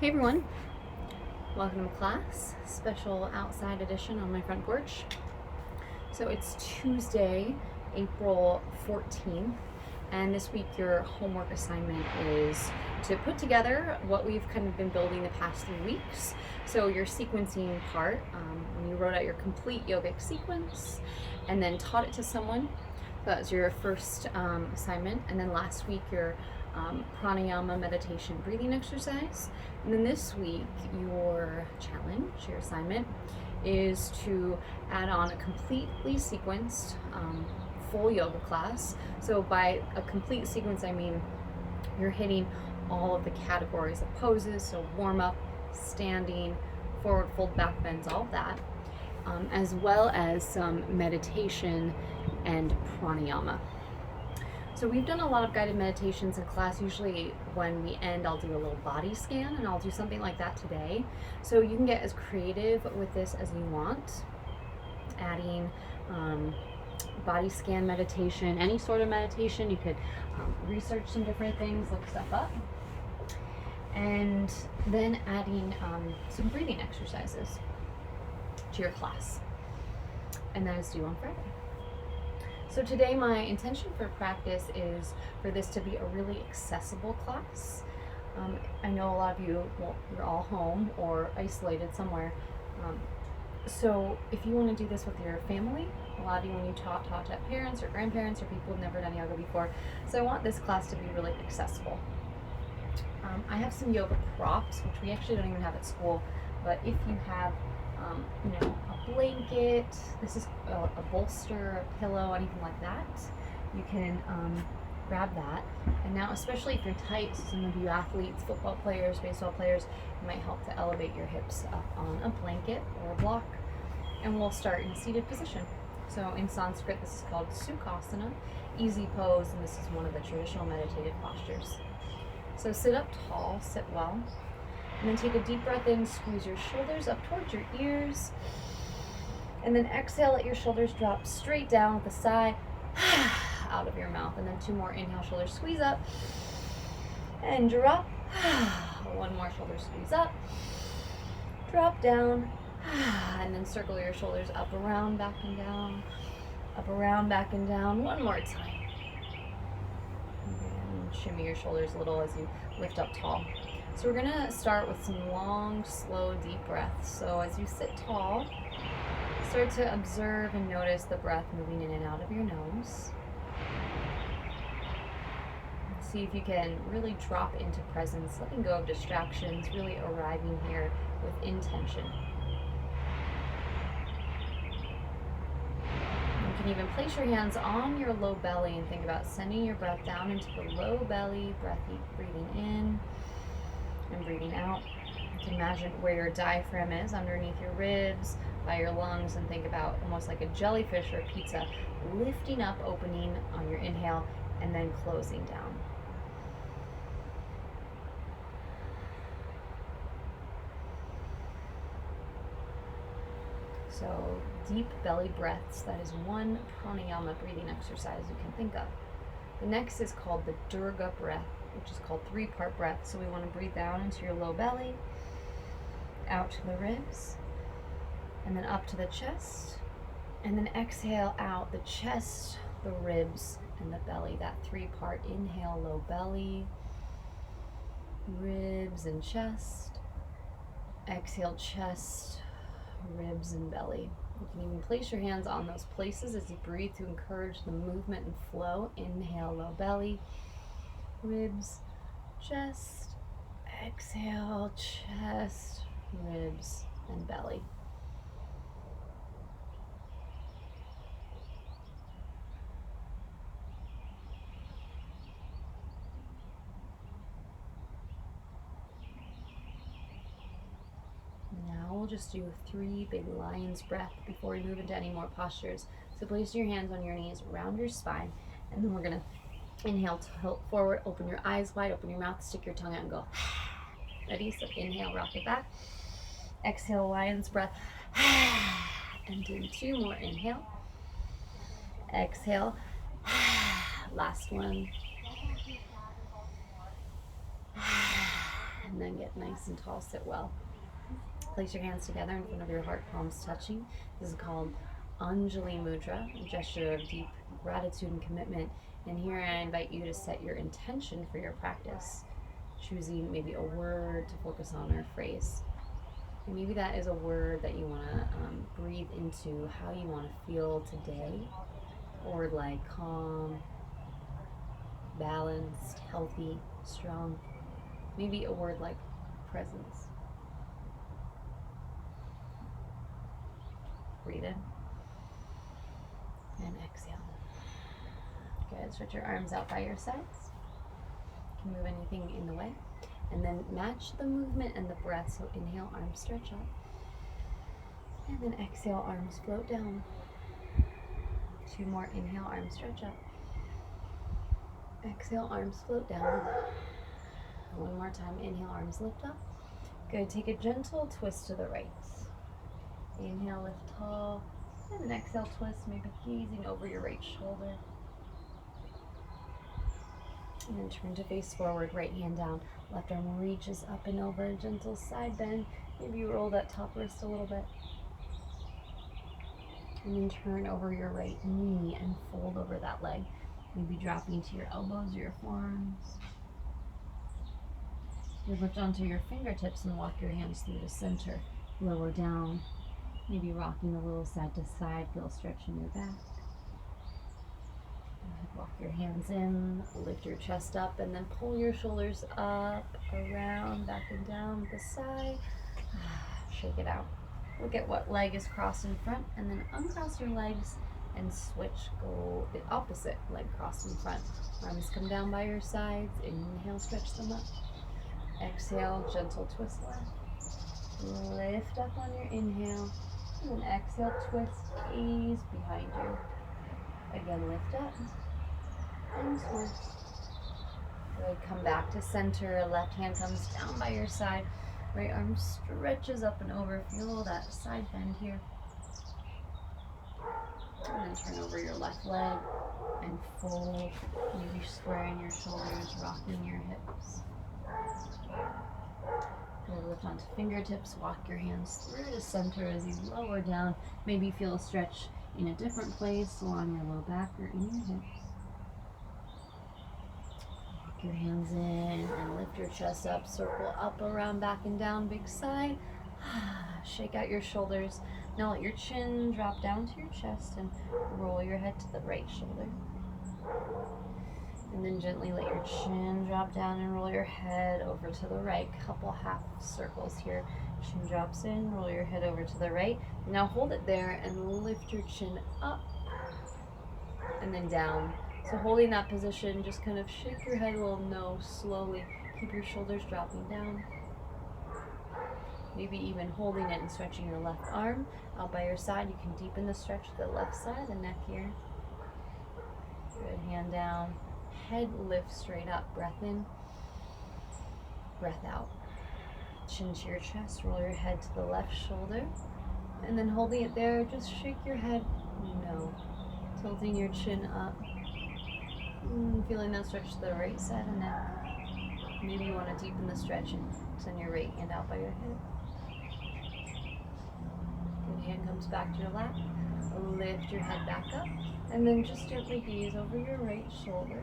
Hey everyone, welcome to class, special outside edition on my front porch. So it's Tuesday, April 14th, and this week your homework assignment is to put together what we've kind of been building the past 3 weeks. So your sequencing part, when you wrote out your complete yogic sequence and then taught it to someone, that was your first assignment, and then last week your pranayama meditation breathing exercise. And then this week your challenge, your assignment, is to add on a completely sequenced full yoga class. So by a complete sequence I mean you're hitting all of the categories of poses, so warm up, standing, forward fold, back bends, all of that, as well as some meditation and pranayama. So we've done a lot of guided meditations in class. Usually when we end, I'll do a little body scan, and I'll do something like that today. So you can get as creative with this as you want, adding body scan meditation, any sort of meditation. You could research some different things, look stuff up, and then adding some breathing exercises to your class. And that is due on Friday. So today my intention for practice is for this to be a really accessible class. I know a lot of you, well, you're all home or isolated somewhere. So if you want to do this with your family, a lot of you, when you taught to parents or grandparents or people who've never done yoga before. So I want this class to be really accessible. I have some yoga props, which we actually don't even have at school, but if you have a blanket, this is a bolster, a pillow, anything like that, you can grab that. And now, especially if you're tight, some of you athletes, football players, baseball players, it might help to elevate your hips up on a blanket or a block. And we'll start in a seated position. So in Sanskrit, this is called Sukhasana, easy pose, and this is one of the traditional meditative postures. So sit up tall, sit well. And then take a deep breath in, squeeze your shoulders up towards your ears. And then exhale, let your shoulders drop straight down with a sigh out of your mouth. And then 2 more inhale, shoulders squeeze up and drop. 1 more, shoulder squeeze up, drop down, and then circle your shoulders up, around, back and down, up, around, back and down. 1 more time. And shimmy your shoulders a little as you lift up tall. So we're going to start with some long, slow, deep breaths. So as you sit tall, start to observe and notice the breath moving in and out of your nose. See if you can really drop into presence, letting go of distractions, really arriving here with intention. You can even place your hands on your low belly and think about sending your breath down into the low belly, breathing in and breathing out. You can imagine where your diaphragm is, underneath your ribs, by your lungs, and think about almost like a jellyfish or a pizza, lifting up, opening on your inhale, and then closing down. So deep belly breaths, that is one pranayama breathing exercise you can think of. The next is called the Durga breath, which is called 3-part breath. So we want to breathe down into your low belly, out to the ribs, and then up to the chest, and then exhale out the chest, the ribs, and the belly. That 3-part inhale, low belly, ribs and chest, exhale chest, ribs and belly. You can even place your hands on those places as you breathe to encourage the movement and flow. Inhale, low belly, ribs, chest, exhale, chest, ribs, and belly. Now we'll just do 3 big lion's breath before we move into any more postures. So place your hands on your knees around your spine, and then we're going to inhale, tilt forward, open your eyes wide, open your mouth, stick your tongue out and go. Ready? So inhale, rock it back. Exhale, lion's breath. And do 2 more. Inhale. Exhale. Last one. and then get nice and tall, sit well. Place your hands together in front of your heart, palms touching. This is called Anjali Mudra, a gesture of deep gratitude and commitment. And here I invite you to set your intention for your practice, choosing maybe a word to focus on or a phrase. And maybe that is a word that you want to breathe into how you want to feel today. A word like calm, balanced, healthy, strong. Maybe a word like presence. Breathe in and exhale. Good. Stretch your arms out by your sides. You can move anything in the way. And then match the movement and the breath. So inhale, arms stretch up. And then exhale, arms float down. 2 more. Inhale, arms stretch up. Exhale, arms float down. 1 more time. Inhale, arms lift up. Good. Take a gentle twist to the right. Inhale, lift tall. And then exhale, twist, maybe gazing over your right shoulder. And then turn to face forward, right hand down. Left arm reaches up and over, gentle side bend. Maybe you roll that top wrist a little bit. And then turn over your right knee and fold over that leg. Maybe dropping to your elbows or your forearms. You lift onto your fingertips and walk your hands through the center. Lower down. Maybe rocking a little side to side. Feel a stretch in your back. Walk your hands in, lift your chest up, and then pull your shoulders up, around, back and down the side. Shake it out. Look at what leg is crossed in front, and then uncross your legs and switch. Go the opposite leg crossed in front. Arms come down by your sides. Inhale, stretch them up. Exhale, gentle twist left. Lift up on your inhale. And then exhale, twist, gaze behind you. Again, lift up and twist. Good. Come back to center. Left hand comes down by your side. Right arm stretches up and over. Feel that side bend here. And then turn over your left leg and fold. Maybe squaring your shoulders, rocking your hips. Good. Lift onto fingertips. Walk your hands through the center as you lower down. Maybe feel a stretch in a different place along your low back or in your hips. Walk your hands in and lift your chest up. Circle up, around, back and down. Big sigh. Shake out your shoulders. Now let your chin drop down to your chest and roll your head to the right shoulder. And then gently let your chin drop down and roll your head over to the right. Couple half circles here. Chin drops in, roll your head over to the right. Now hold it there and lift your chin up and then down. So holding that position, just kind of shake your head a little no, slowly. Keep your shoulders dropping down. Maybe even holding it and stretching your left arm out by your side. You can deepen the stretch to the left side, the neck here. Good, hand down. Head lift straight up. Breath in, breath out. Chin to your chest, roll your head to the left shoulder. And then holding it there, just shake your head no. Tilting your chin up. Feeling that stretch to the right side of the neck. Maybe you want to deepen the stretch and send your right hand out by your hip. Good, hand comes back to your lap. Lift your head back up. And then just gently gaze over your right shoulder.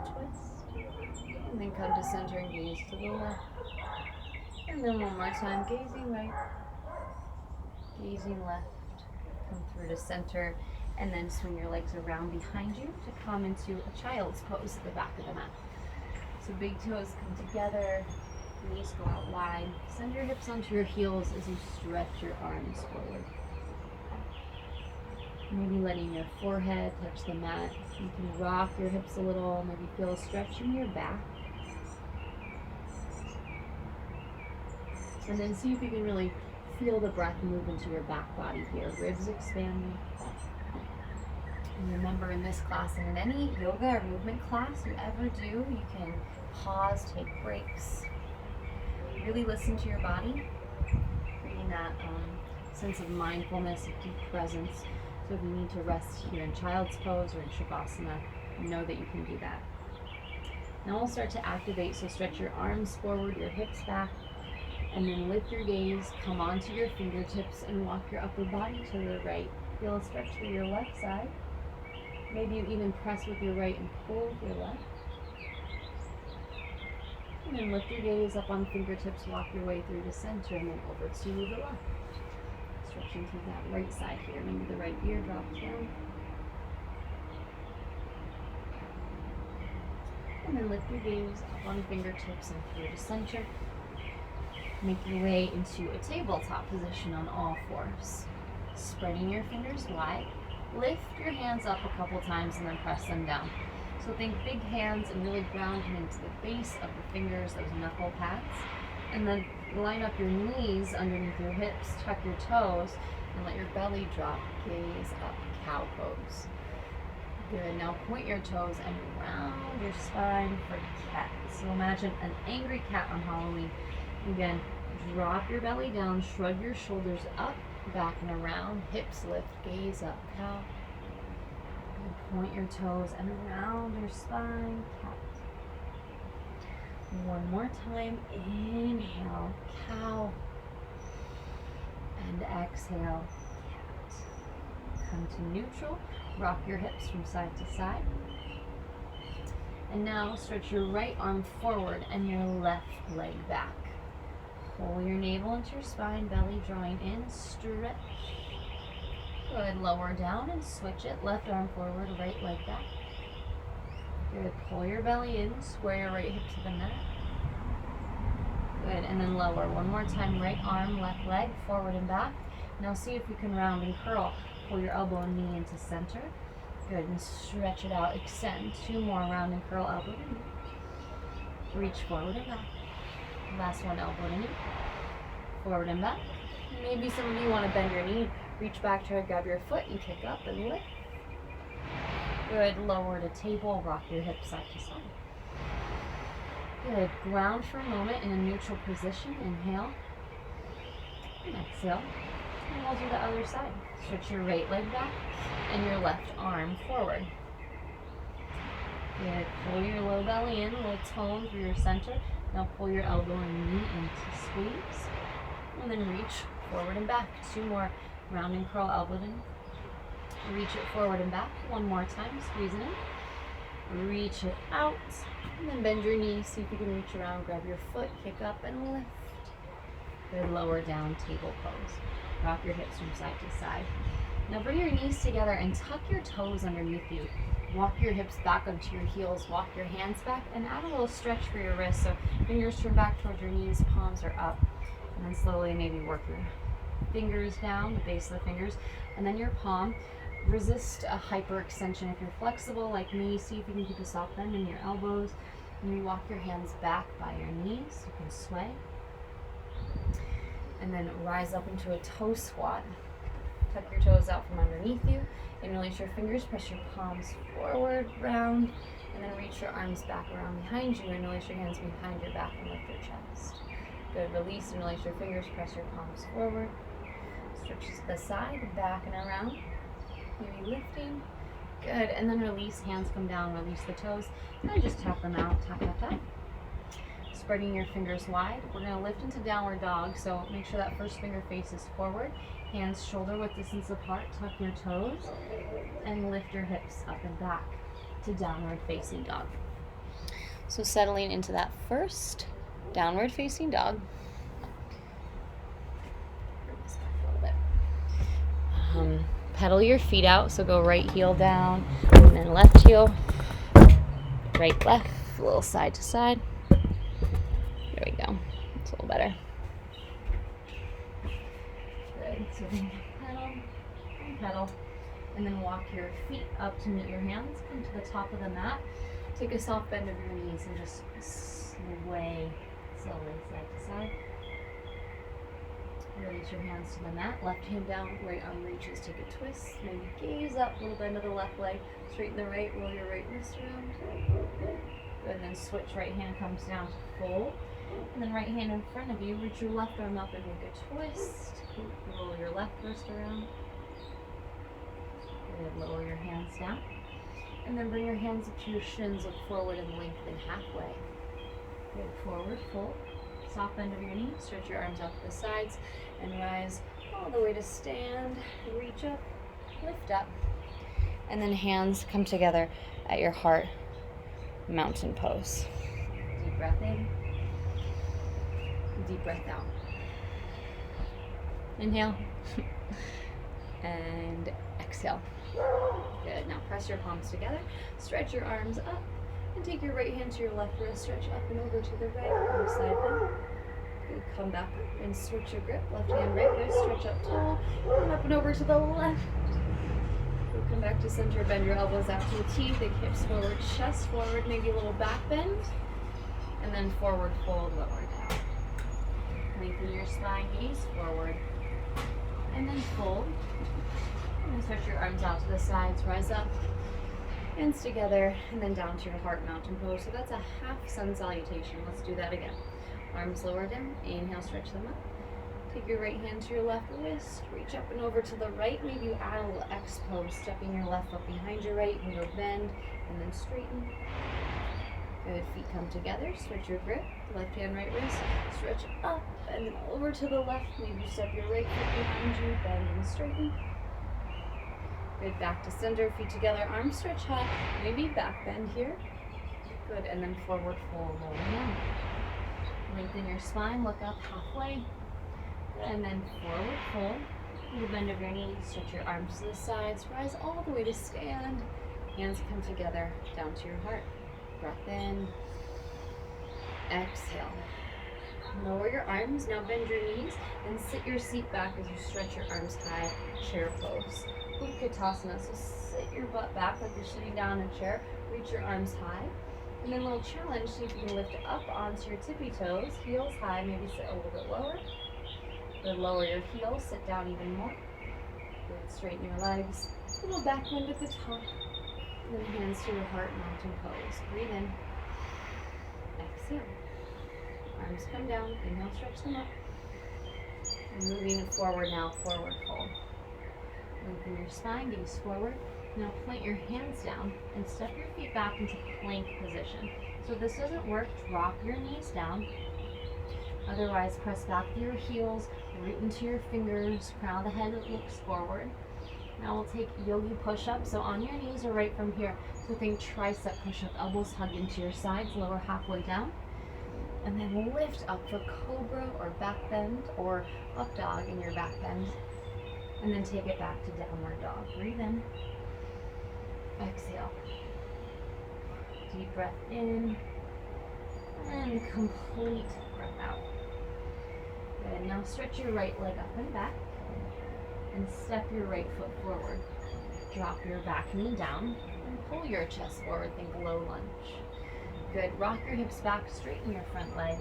Twist. And then come to center and gaze to the left. And then one more time, gazing right, gazing left. Come through to center, and then swing your legs around behind you to come into a child's pose at the back of the mat. So big toes come together, knees go out wide. Send your hips onto your heels as you stretch your arms forward. Maybe letting your forehead touch the mat. You can rock your hips a little, maybe feel a stretch in your back. And then see if you can really feel the breath move into your back body here. Ribs expanding. And remember, in this class and in any yoga or movement class you ever do, you can pause, take breaks. Really listen to your body, creating that sense of mindfulness, of deep presence. So if you need to rest here in child's pose or in shavasana, know that you can do that. Now we'll start to activate, so stretch your arms forward, your hips back, and then lift your gaze, come onto your fingertips, and walk your upper body to the right. Feel a stretch through your left side. Maybe you even press with your right and pull with your left. And then lift your gaze up on fingertips, walk your way through the center, and then over to the left. Stretching through that right side here. Maybe the right ear drops down. And then lift your gaze up on fingertips and through the center. Make your way into a tabletop position on all fours. Spreading your fingers wide. Lift your hands up a couple times and then press them down. So think big hands and really ground them into the base of the fingers, those knuckle pads. And then line up your knees underneath your hips, tuck your toes, and let your belly drop. Gaze up, cow pose. Good. Now point your toes and round your spine for cat. So imagine an angry cat on Halloween. Again, drop your belly down, shrug your shoulders up, back and around, hips lift, gaze up, cow. And point your toes and round your spine, cat. One more time, inhale, cow. And exhale, cat. Come to neutral, rock your hips from side to side. And now stretch your right arm forward and your left leg back. Pull your navel into your spine, belly drawing in, stretch. Good, lower down and switch it. Left arm forward, right leg back. Good, pull your belly in, square your right hip to the mat. Good, and then lower. One more time, right arm, left leg, forward and back. Now see if you can round and curl. Pull your elbow and knee into center. Good, and stretch it out, extend. Two more, round and curl, elbow to knee. Reach forward and back. Last one, elbow to knee. Forward and back. Maybe some of you want to bend your knee. Reach back, try to grab your foot and kick up and lift. Good, lower to table, rock your hips side to side. Good, ground for a moment in a neutral position. Inhale. And exhale. And we'll do the other side. Stretch your right leg back and your left arm forward. Good, pull your low belly in, a little tone through your center. Now pull your elbow and knee into squeeze. And then reach forward and back. Two more. Round and curl, elbow to knee. Reach it forward and back. One more time. Squeeze it in. Reach it out. And then bend your knee. See if you can reach around. Grab your foot. Kick up and lift. Good. Lower down. Table pose. Rock your hips from side to side. Now bring your knees together and tuck your toes underneath you. Walk your hips back onto your heels. Walk your hands back and add a little stretch for your wrists. So fingers turn back towards your knees. Palms are up. And then slowly maybe work your fingers down, the base of the fingers, and then your palm. Resist a hyperextension. If you're flexible like me, see if you can keep a soft bend in your elbows. And you walk your hands back by your knees. You can sway. And then rise up into a toe squat. Tuck your toes out from underneath you. Interlace your fingers, press your palms forward, round, and then reach your arms back around behind you. Interlace your hands behind your back and lift your chest. Good, release, interlace your fingers, press your palms forward. Stretch to the side, back and around. Maybe lifting. Good, and then release, hands come down, release the toes, and then just tap them out, tap, tap, tap. Spreading your fingers wide. We're going to lift into downward dog, so make sure that first finger faces forward. Hands shoulder width distance apart, tuck your toes, and lift your hips up and back to downward facing dog. So settling into that first downward facing dog. Bring this back a little bit. Pedal your feet out, so go right heel down, and then left heel, right, left, a little side to side. There we go. It's a little better. Good. So then pedal and pedal, and then walk your feet up to meet your hands. Come to the top of the mat. Take a soft bend of your knees and just sway slowly side to side. Release your hands to the mat. Left hand down, right arm reaches. Take a twist. Maybe gaze up, little bend of the left leg. Straighten the right, roll your right wrist around. Good. And then switch, right hand comes down to fold. And then right hand in front of you, reach your left arm up and make a twist. Roll your left wrist around. Good. Lower your hands down. And then bring your hands up to your shins, look forward and lengthen halfway. Good, forward, fold. Soft bend of your knees, stretch your arms out to the sides, and rise all the way to stand. Reach up, lift up, and then hands come together at your heart, mountain pose. Deep breath in, deep breath out. Inhale, and exhale. Good, now press your palms together, stretch your arms up, and take your right hand to your left wrist, stretch up and over to the right, arm side bend. Good, come back up and switch your grip, left hand, right wrist, stretch up tall, and up and over to the left. Good, come back to center, bend your elbows out to a T, big hips forward, chest forward, maybe a little back bend, and then forward fold, lower down. Lengthen your spine, gaze forward, and then fold. And then stretch your arms out to the sides, rise up, hands together, and then down to your heart mountain pose. So that's a half sun salutation. Let's do that again. Arms lower down, inhale, stretch them up. Take your right hand to your left wrist, reach up and over to the right. Maybe you add a little X pose, stepping your left foot behind your right, you can go bend, and then straighten. Good, feet come together, stretch your grip, left hand, right wrist, stretch up, and then over to the left. Maybe you step your right foot behind you, bend and straighten. Good, back to center, feet together, arms stretch high, maybe back bend here. Good, and then forward fold, lower down. Lengthen your spine, look up halfway, and then forward fold. Little bend of your knees, stretch your arms to the sides, rise all the way to stand. Hands come together, down to your heart. Breath in, exhale. Lower your arms, now bend your knees, and sit your seat back as you stretch your arms high, chair pose. Utkatasana, so sit your butt back like you're sitting down in a chair, reach your arms high, and then a little challenge, see if you can lift up onto your tippy toes, heels high, maybe sit a little bit lower. Then lower your heels, sit down even more. Good, straighten your legs, a little back bend at the top, and then hands to your heart, mountain pose. Breathe in, exhale. Arms come down, inhale, stretch them up. And moving forward now, forward fold. Lengthen your spine, gaze forward. Now plant your hands down and step your feet back into plank position. So if this doesn't work, drop your knees down. Otherwise, press back with your heels, root into your fingers, crown of the head looks forward. Now we'll take yogi push-up. So on your knees or right from here. So think tricep push-up, elbows hug into your sides, lower halfway down. And then lift up for cobra or back bend or up dog in your back bend. And then take it back to downward dog. Breathe in. Exhale. Deep breath in. And complete breath out. Good. Now stretch your right leg up and back. And step your right foot forward. Drop your back knee down. And pull your chest forward. Think low lunge. Good. Rock your hips back, straighten your front leg,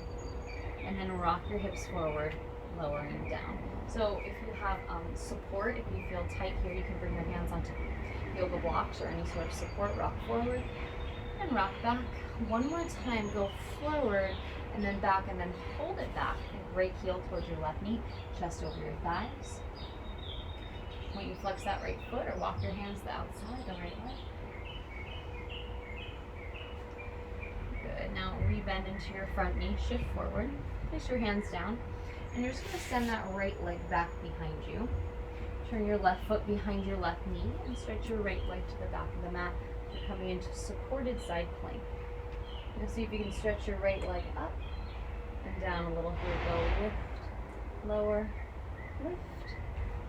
and then rock your hips forward, lowering down. So if you have support, if you feel tight here, you can bring your hands onto yoga blocks or any sort of support. Rock forward and rock back. One more time, go forward and then back, and then hold it back. Right heel towards your left knee, chest over your thighs. When you flex that right foot or walk your hands to the outside, the right leg. Good. Now rebend into your front knee, shift forward, place your hands down, and you're just going to send that right leg back behind you. Turn your left foot behind your left knee and stretch your right leg to the back of the mat. You're coming into supported side plank. Now see if you can stretch your right leg up and down a little here. Go lift, lower, lift,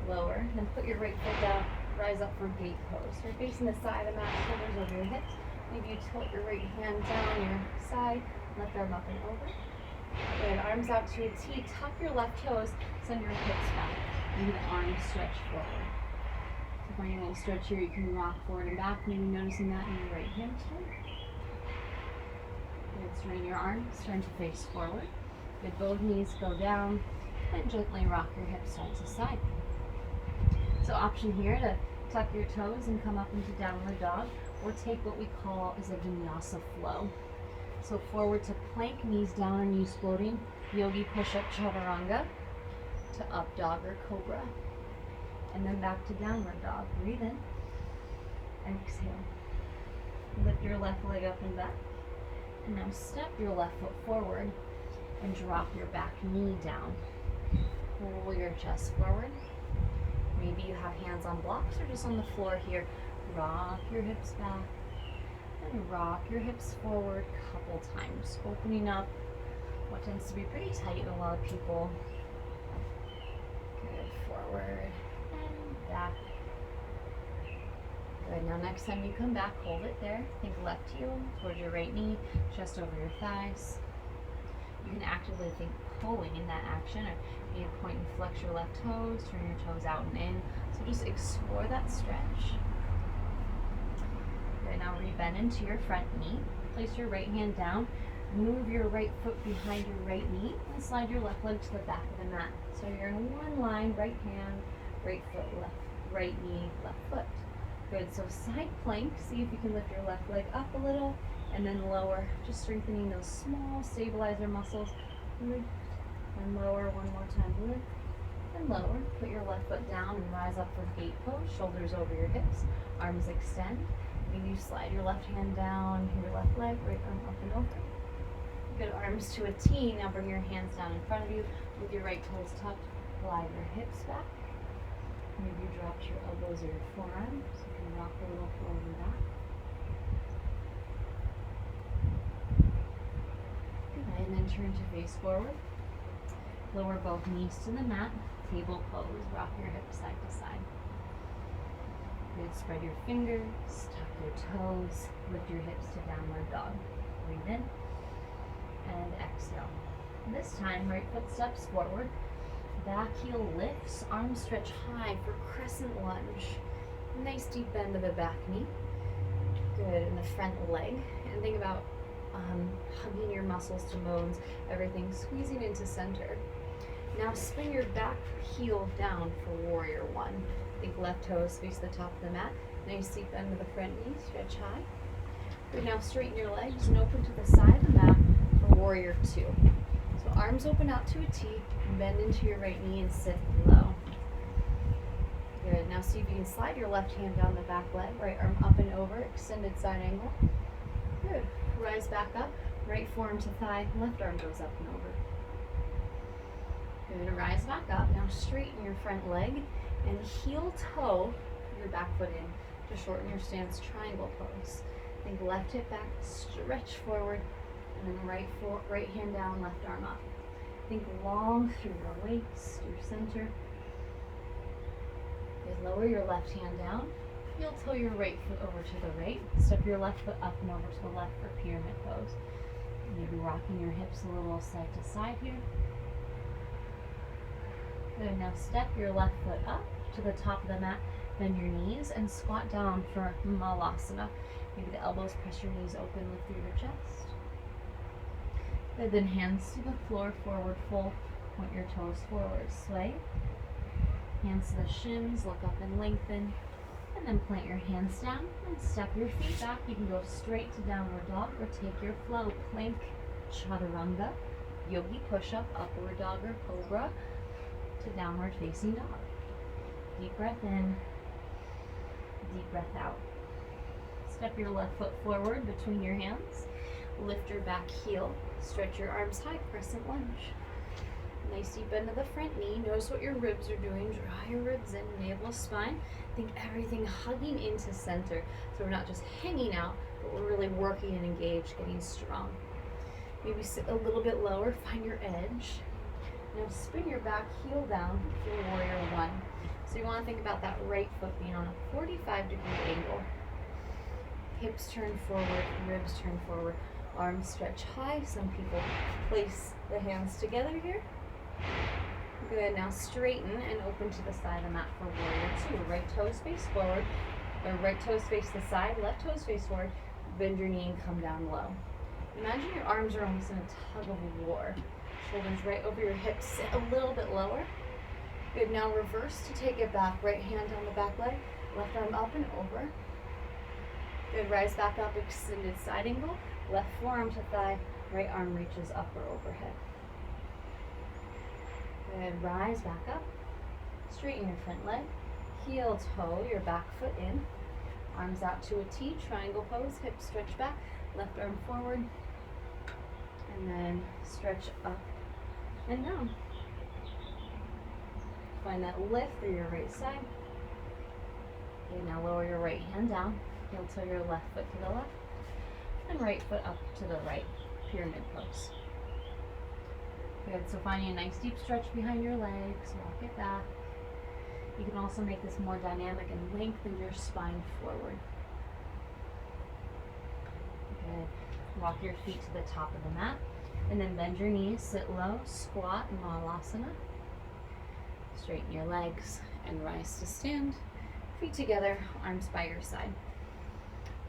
lower. Then put your right foot down, rise up for gate pose. You're facing the side of the mat, shoulders over your hips. Maybe you tilt your right hand down your side, left arm up and over. Good, arms out to a T, tuck your left toes, send your hips back, and the arms stretch forward. So finding a little stretch here, you can rock forward and back, maybe noticing that in your right hamstring. Good, straighten your arms, turn to face forward. Good, both knees go down, and gently rock your hips side to side. So option here to tuck your toes and come up into downward dog, or take what we call is a vinyasa flow. So forward to plank, knees down or knees floating, yogi push-up chaturanga, to up dog or cobra, and then back to downward dog. Breathe in, exhale. Lift your left leg up and back. And now step your left foot forward and drop your back knee down. Roll your chest forward. Maybe you have hands on blocks or just on the floor here. Rock your hips back and rock your hips forward a couple times, opening up what tends to be pretty tight in a lot of people. Good, forward and back. Good, now next time you come back, hold it there. Think left heel towards your right knee, chest over your thighs. You can actively think pulling in that action, or maybe point and flex your left toes, turn your toes out and in. So just explore that stretch. Good, now rebend into your front knee. Place your right hand down, move your right foot behind your right knee, and slide your left leg to the back of the mat. So you're in one line, right hand, right foot, left, right knee, left foot. Good, so side plank, see if you can lift your left leg up a little, and then lower, just strengthening those small stabilizer muscles. Lift and lower, one more time, lift and lower. Put your left foot down and rise up for gate pose, shoulders over your hips, arms extend. Maybe you slide your left hand down, your left leg, right arm up and over. Good, arms to a T. Now bring your hands down in front of you with your right toes tucked. Glide your hips back. Maybe you dropped your elbows or your forearms. You can rock a little forward and back. Good, and then turn to face forward. Lower both knees to the mat. Table pose. Rock your hips side to side. Good, spread your fingers, tuck your toes, lift your hips to downward dog. Breathe in and exhale. This time, right foot steps forward. Back heel lifts, arms stretch high for crescent lunge. Nice deep bend of the back knee. Good, and the front leg. And think about hugging your muscles to bones, everything squeezing into center. Now spin your back heel down for warrior one. Think left toes face the top of the mat. Nice deep bend of the front knee, stretch high. Good, now straighten your legs and open to the side of the mat for warrior two. So arms open out to a T, bend into your right knee and sit low. Good, now see if you can slide your left hand down the back leg, right arm up and over, extended side angle. Good, rise back up, right forearm to thigh, left arm goes up and over. Good, rise back up, now straighten your front leg and heel toe your back foot in to shorten your stance, triangle pose. Think left hip back, stretch forward, and then right hand down, left arm up. Think long through your waist, your center. Good, lower your left hand down. Heel toe your right foot over to the right. Step your left foot up and over to the left for pyramid pose. Maybe rocking your hips a little side to side here. Good, now step your left foot up to the top of the mat, bend your knees and squat down for malasana. Maybe the elbows press your knees open, lift through your chest. Good, then hands to the floor, forward fold, point your toes forward, sway. Hands to the shins, look up and lengthen. And then plant your hands down and step your feet back. You can go straight to downward dog or take your flow. Plank, chaturanga, yogi push-up, upward dog or cobra, to downward facing dog. Deep breath in, deep breath out. Step your left foot forward between your hands. Lift your back heel, stretch your arms high, crescent lunge. Nice deep bend of the front knee. Notice what your ribs are doing. Draw your ribs in, navel, spine. Think everything hugging into center. So we're not just hanging out, but we're really working and engaged, getting strong. Maybe sit a little bit lower, find your edge. Now spin your back heel down for warrior one. So you want to think about that right foot being on a 45-degree angle. Hips turn forward, ribs turn forward, arms stretch high. Some people place the hands together here. Good, now straighten and open to the side of the mat for warrior two. Right toes face forward, or right toes face the side, left toes face forward. Bend your knee and come down low. Imagine your arms are almost in a tug of war. Shoulders right over your hips, sit a little bit lower. Good, now reverse to take it back. Right hand on the back leg, left arm up and over. Good, rise back up, extended side angle. Left forearm to thigh, right arm reaches up or overhead. Good, rise back up. Straighten your front leg. Heel toe your back foot in. Arms out to a T, triangle pose, hips stretch back, left arm forward, and then stretch up and down. Find that lift through your right side. Okay, now lower your right hand down, heel to your left foot to the left, and right foot up to the right, pyramid pose. Good, so finding a nice deep stretch behind your legs, walk it back. You can also make this more dynamic and lengthen your spine forward. Good. Walk your feet to the top of the mat, and then bend your knees, sit low, squat, Mahalasana. Straighten your legs and rise to stand. Feet together, arms by your side.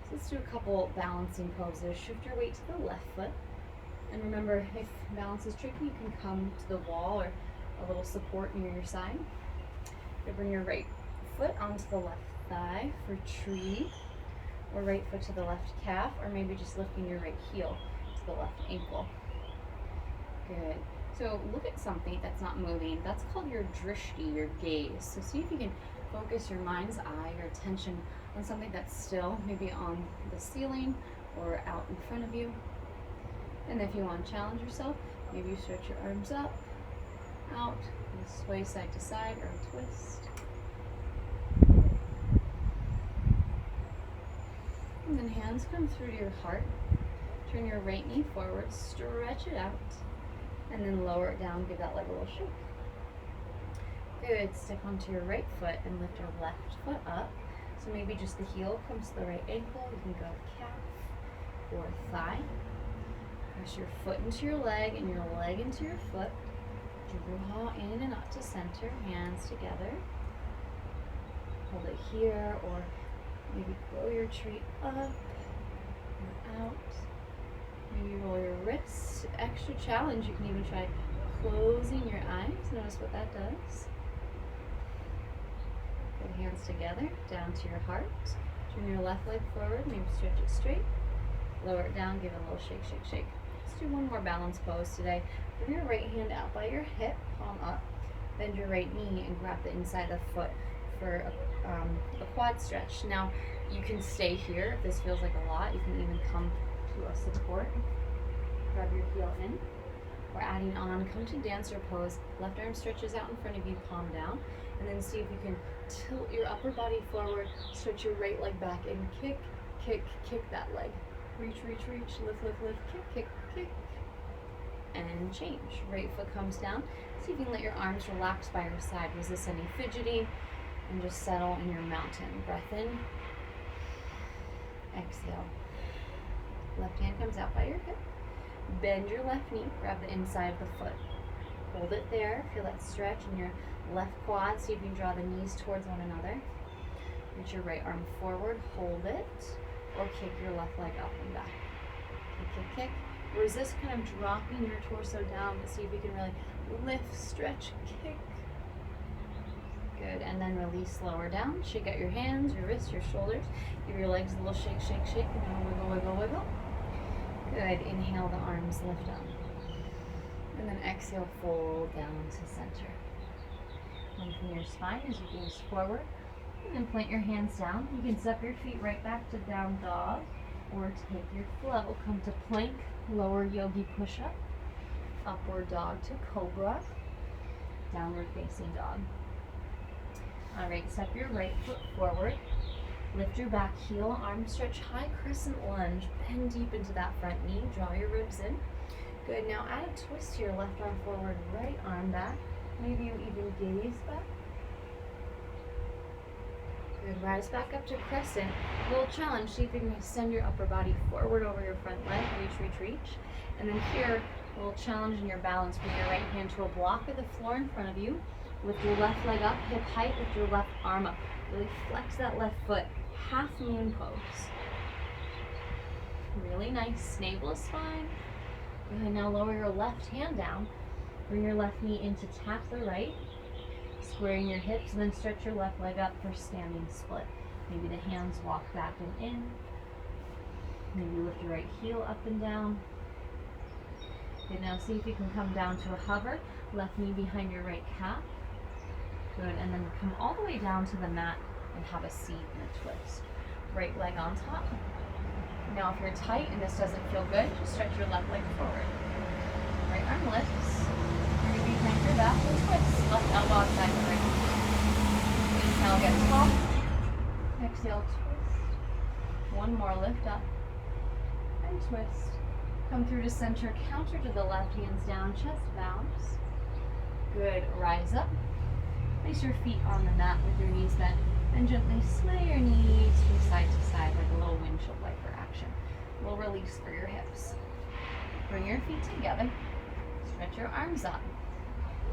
So let's do a couple balancing poses. Shift your weight to the left foot. And remember, if balance is tricky, you can come to the wall or a little support near your side. You bring your right foot onto the left thigh for tree, or right foot to the left calf, or maybe just lifting your right heel to the left ankle. Good. So look at something that's not moving. That's called your drishti, your gaze. So see if you can focus your mind's eye, your attention on something that's still, maybe on the ceiling or out in front of you. And if you want to challenge yourself, maybe you stretch your arms up, out, and sway side to side or twist. And then hands come through to your heart. Turn your right knee forward, stretch it out, and then lower it down, give that leg a little shake. Good, step onto your right foot and lift your left foot up. So maybe just the heel comes to the right ankle. You can go calf or thigh. Press your foot into your leg and your leg into your foot. Draw in and up to center, hands together. Hold it here, or maybe grow your tree up and out. Maybe roll your wrists. Extra challenge, you can even try closing your eyes. Notice what that does. Good, hands together, down to your heart. Turn your left leg forward, maybe stretch it straight. Lower it down, give it a little shake, shake, shake. Let's do one more balance pose today. Bring your right hand out by your hip, palm up. Bend your right knee and grab the inside of the foot for a quad stretch. Now, you can stay here if this feels like a lot. You can even come to a support. Grab your heel in. We're adding on, come to dancer pose. Left arm stretches out in front of you, palm down. And then see if you can tilt your upper body forward, stretch your right leg back, and kick, kick, kick that leg. Reach, reach, reach, lift, lift, lift, kick, kick, kick. And change. Right foot comes down. See if you can let your arms relax by your side. Resist any fidgeting and just settle in your mountain. Breath in. Exhale. Left hand comes out by your hip. Bend your left knee. Grab the inside of the foot. Hold it there. Feel that stretch in your left quad. See if you can draw the knees towards one another. Reach your right arm forward. Hold it. Or kick your left leg up and back. Kick, kick, kick. Resist kind of dropping your torso down, but see if you can really lift, stretch, kick. Good, and then release, lower down. Shake out your hands, your wrists, your shoulders. Give your legs a little shake, shake, shake. And then wiggle, wiggle, wiggle. Good, inhale, the arms lift up. And then exhale, fold down to center. Lengthen your spine as you gaze forward. And then plant your hands down. You can step your feet right back to down dog, or take your flow. Come to plank, lower yogi push-up, upward dog to cobra, downward facing dog. All right, step your right foot forward. Lift your back heel, arm stretch high, crescent lunge. Bend deep into that front knee, draw your ribs in. Good, now add a twist to your left arm forward, right arm back. Maybe you even gaze back. Good, rise back up to crescent. A little challenge, see if you can extend your upper body forward over your front leg, reach, reach, reach. And then here, a little challenge in your balance. Bring your right hand to a block of the floor in front of you. Lift your left leg up, hip height, lift your left arm up. Really flex that left foot, half moon pose. Really nice, navel spine. Go ahead, now lower your left hand down. Bring your left knee in to tap the right. Squaring your hips, and then stretch your left leg up for standing split. Maybe the hands walk back and in. Maybe lift your right heel up and down. Okay, now see if you can come down to a hover. Left knee behind your right calf. Good, and then come all the way down to the mat and have a seat and a twist. right leg on top. Now if you're tight and this doesn't feel good, just stretch your left leg forward. Right arm lifts. You're going to be behind your back and twist. Left elbow outside the right. Inhale, get tall. Exhale, twist. One more, lift up. And twist. Come through to center, counter to the left, hands down, chest bows. Good, rise up. Place your feet on the mat with your knees bent. And gently sway your knees from side to side like a little windshield wiper action. A little release for your hips. Bring your feet together. Stretch your arms up.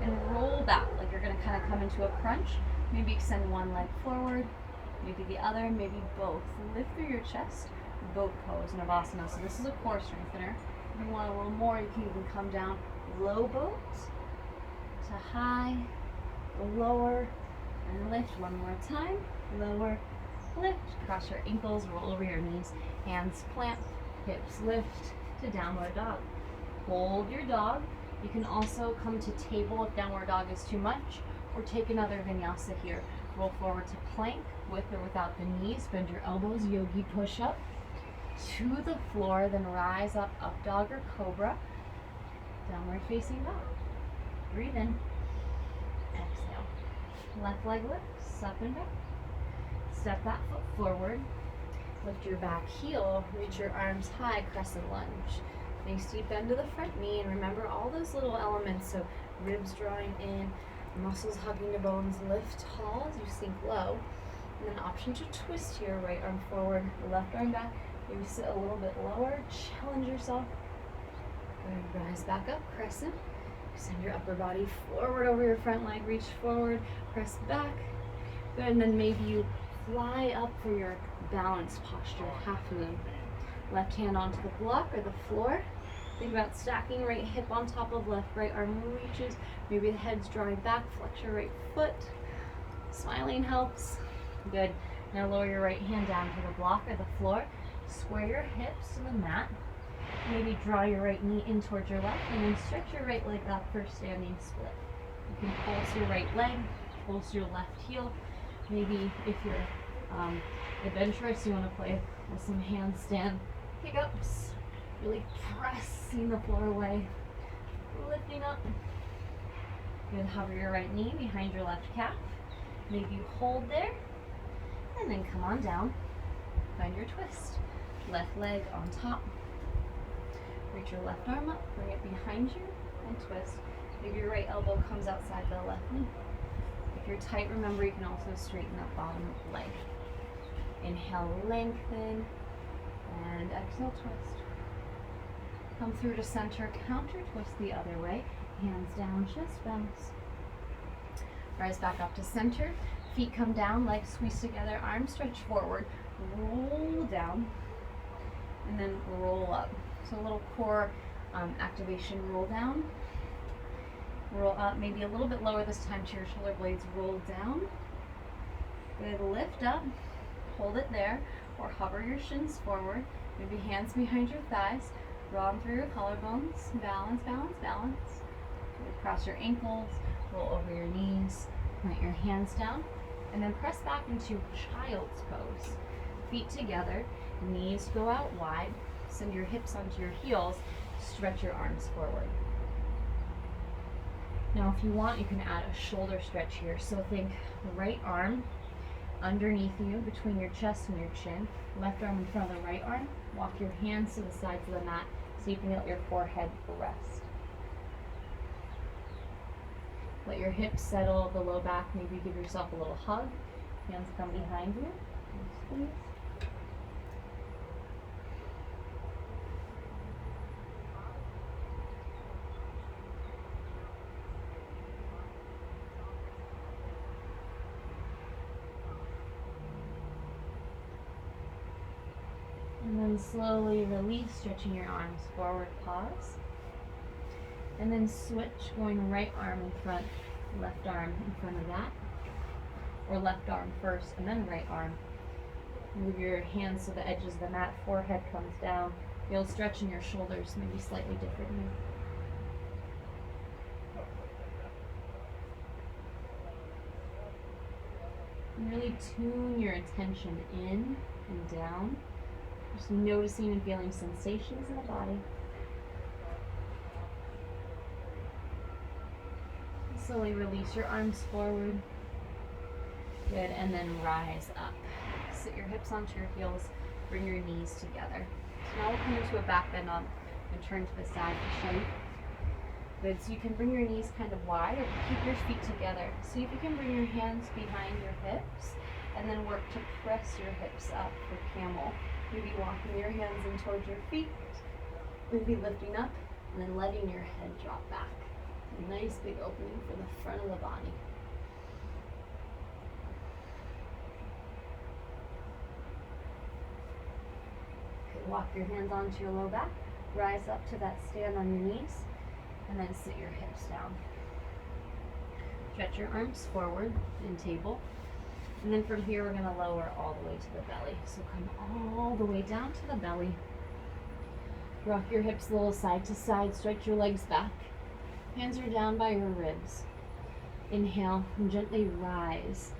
And roll back like you're going to kind of come into a crunch. Maybe extend one leg forward. Maybe the other, maybe both. Lift through your chest. Boat pose, Navasana. So this is a core strengthener. If you want a little more, you can even come down low boat to high, lower, and lift one more time. Lower, lift, cross your ankles, roll over your knees, hands plant, hips lift to downward dog. Hold your dog. You can also come to table if downward dog is too much, or take another vinyasa here. Roll forward to plank with or without the knees. Bend your elbows, yogi push up to the floor, then rise up, up dog or cobra, downward facing dog. Breathe in, exhale. Left leg lifts, up and back. Step that foot forward. Lift your back heel, reach your arms high, crescent lunge. Nice deep bend to the front knee, and remember all those little elements, so ribs drawing in, muscles hugging the bones, lift tall as you sink low. And then option to twist here, right arm forward, left arm back. Maybe sit a little bit lower, challenge yourself. Good, rise back up, crescent. Extend your upper body forward over your front leg, reach forward, press back. Good, and then maybe you fly up for your balance posture, half moon. Left hand onto the block or the floor. Think about stacking right hip on top of left, right arm reaches. Maybe the head's drawing back, flex your right foot. Smiling helps. Good. Now lower your right hand down to the block or the floor. Square your hips to the mat. Maybe draw your right knee in towards your left, and then stretch your right leg up for standing split. You can pulse your right leg, pulse your left heel. Maybe if you're adventurous, you want to play with some handstand pickups. Really pressing the floor away, lifting up. Good, hover your right knee behind your left calf. Maybe you hold there, and then come on down. Find your twist. Left leg on top. Reach your left arm up, bring it behind you, and twist. Maybe your right elbow comes outside the left knee. If you're tight, remember you can also straighten that bottom leg. Inhale, lengthen, and exhale, twist. Come through to center, counter twist the other way. Hands down, chest bounce. Rise back up to center. Feet come down, legs squeeze together, arms stretch forward. Roll down, and then roll up. So a little core activation, roll down. Roll up, maybe a little bit lower this time to your shoulder blades. Roll down. Good, lift up. Hold it there, or hover your shins forward. Maybe hands behind your thighs. Draw them through your collarbones. Balance, balance, balance. Good, cross your ankles. Roll over your knees. Plant your hands down. And then press back into child's pose. Feet together. Knees go out wide. Send your hips onto your heels. Stretch your arms forward. Now if you want, you can add a shoulder stretch here. So think the right arm underneath you, between your chest and your chin. Left arm in front of the right arm. Walk your hands to the sides of the mat so you can let your forehead rest. Let your hips settle, the low back. Maybe give yourself a little hug. Hands come behind you. Squeeze. And then slowly release, stretching your arms forward, pause. And then switch, going right arm in front, left arm in front of that. Or left arm first and then right arm. Move your hands to the edges of the mat, forehead comes down. You'll stretch in your shoulders maybe slightly differently. And really tune your attention in and down. Just noticing and feeling sensations in the body. Slowly release your arms forward. Good, and then rise up. Sit your hips onto your heels, bring your knees together. So now we'll come into a back bend on and turn to the side to show you. Good, so you can bring your knees kind of wide or keep your feet together. See if you can bring your hands behind your hips and then work to press your hips up for camel. Maybe walking your hands in towards your feet, maybe lifting up and then letting your head drop back. A nice big opening for the front of the body. Okay, walk your hands onto your low back, rise up to that stand on your knees, and then sit your hips down. Stretch your arms forward in table. And then from here, we're going to lower all the way to the belly. So come all the way down to the belly. Rock your hips a little side to side. Stretch your legs back. Hands are down by your ribs. Inhale and gently rise.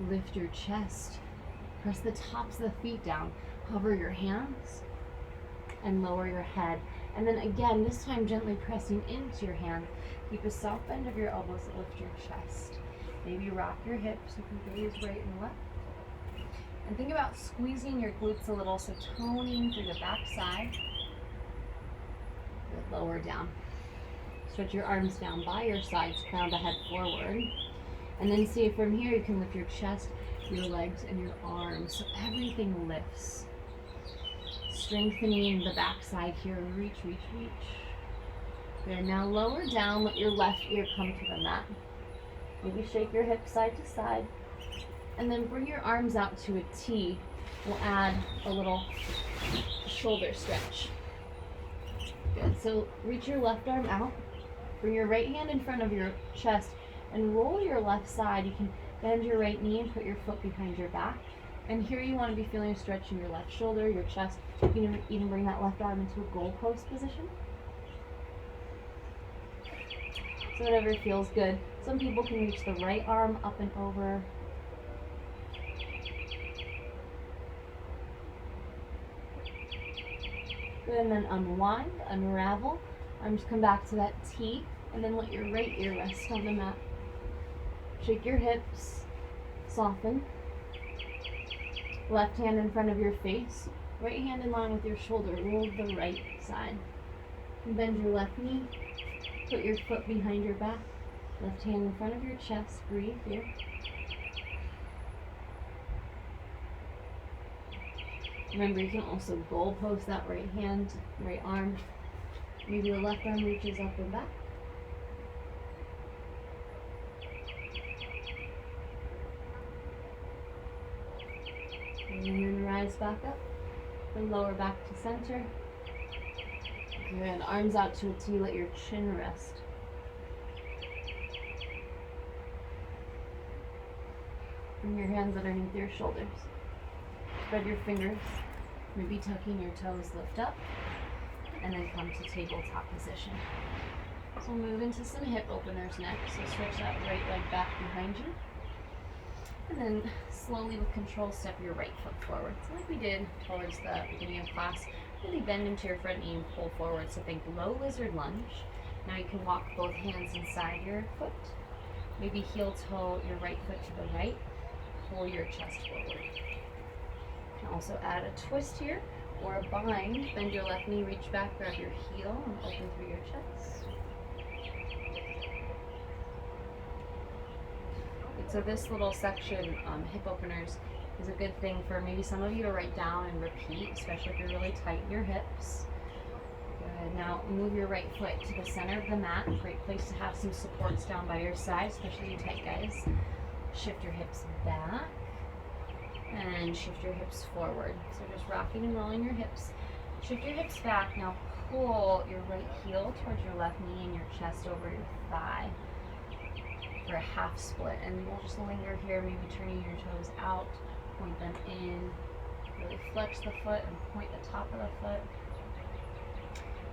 Lift your chest. Press the tops of the feet down. Hover your hands and lower your head. And then again, this time gently pressing into your hand. Keep a soft bend of your elbows to lift your chest. Maybe rock your hips. You can gaze right and left. And think about squeezing your glutes a little, so toning through the back side. Good, lower down. Stretch your arms down by your sides, crown to head forward. And then see if from here you can lift your chest, your legs, and your arms, so everything lifts. Strengthening the back side here. Reach, reach, reach. Good, now lower down, let your left ear come to the mat. Maybe shake your hips side to side. And then bring your arms out to a T. We'll add a little shoulder stretch. Good, so reach your left arm out. Bring your right hand in front of your chest and roll your left side. You can bend your right knee and put your foot behind your back. And here you want to be feeling a stretch in your left shoulder, your chest. You can even bring that left arm into a goalpost position. So whatever feels good. Some people can reach the right arm up and over. Good, and then unwind, unravel. Arms come back to that T, and then let your right ear rest on the mat. Shake your hips, soften. Left hand in front of your face, right hand in line with your shoulder. Roll the right side. And bend your left knee. Put your foot behind your back, left hand in front of your chest. Breathe here. Remember, you can also goalpost that right hand, right arm. Maybe the left arm reaches up and back. And then rise back up and lower back to center. Good. Arms out to a T. Let your chin rest. Bring your hands underneath your shoulders. Spread your fingers. Maybe tucking your toes, lift up. And then come to tabletop position. So we'll move into some hip openers next. So stretch that right leg back behind you. And then slowly with control, step your right foot forward. So like we did towards the beginning of class. Really bend into your front knee and pull forward. So think low lizard lunge. Now you can walk both hands inside your foot. Maybe heel toe your right foot to the right. Pull your chest forward. You can also add a twist here or a bind. Bend your left knee, reach back, grab your heel, and open through your chest. So this little section, hip openers, is a good thing for maybe some of you to write down and repeat, especially if you're really tight in your hips. Good. Now move your right foot to the center of the mat. Great place to have some supports down by your side, especially you tight guys. Shift your hips back and shift your hips forward. So just rocking and rolling your hips. Shift your hips back. Now pull your right heel towards your left knee and your chest over your thigh for a half split. And we'll just linger here, maybe turning your toes out, point them in, really flex the foot and point the top of the foot.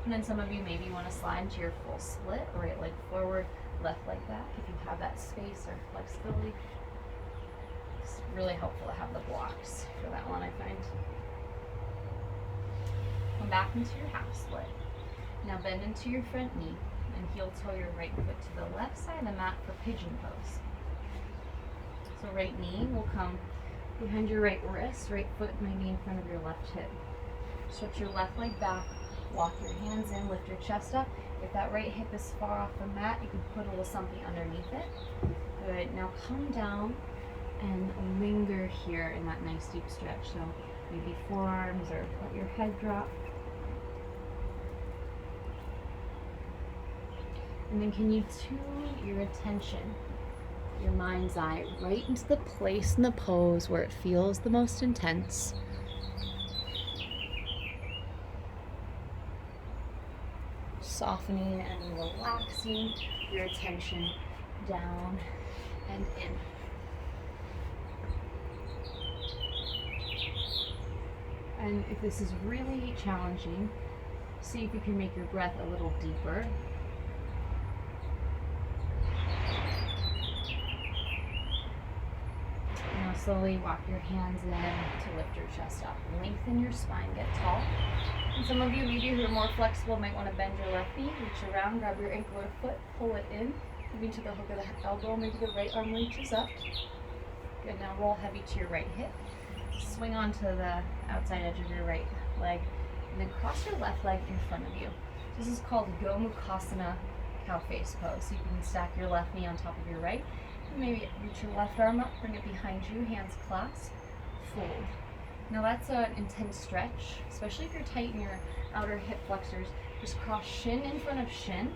And then some of you maybe want to slide into your full split, right leg forward, left leg back, if you have that space or flexibility. It's really helpful to have the blocks for that one, I find. Come back into your half split. Now bend into your front knee and heel toe your right foot to the left side of the mat for pigeon pose. So right knee will come behind your right wrist, right foot might be in front of your left hip. Stretch your left leg back, walk your hands in, lift your chest up. If that right hip is far off the mat, you can put a little something underneath it. Good, now come down and linger here in that nice deep stretch. So maybe forearms or let your head drop. And then can you tune your attention, your mind's eye, right into the place in the pose where it feels the most intense. Softening and relaxing your attention down and in. And if this is really challenging, see if you can make your breath a little deeper. Now slowly walk your hands in to lift your chest up. Lengthen your spine, get tall. And some of you maybe who are more flexible might want to bend your left knee, reach around, grab your ankle or foot, pull it in, moving to the hook of the elbow, maybe the right arm reaches up. Good, now roll heavy to your right hip. Swing onto the outside edge of your right leg, and then cross your left leg in front of you. This is called Gomukhasana cow face pose. So you can stack your left knee on top of your right, and maybe reach your left arm up, bring it behind you, hands clasped, fold. Now that's an intense stretch, especially if you're tight in your outer hip flexors. Just cross shin in front of shin,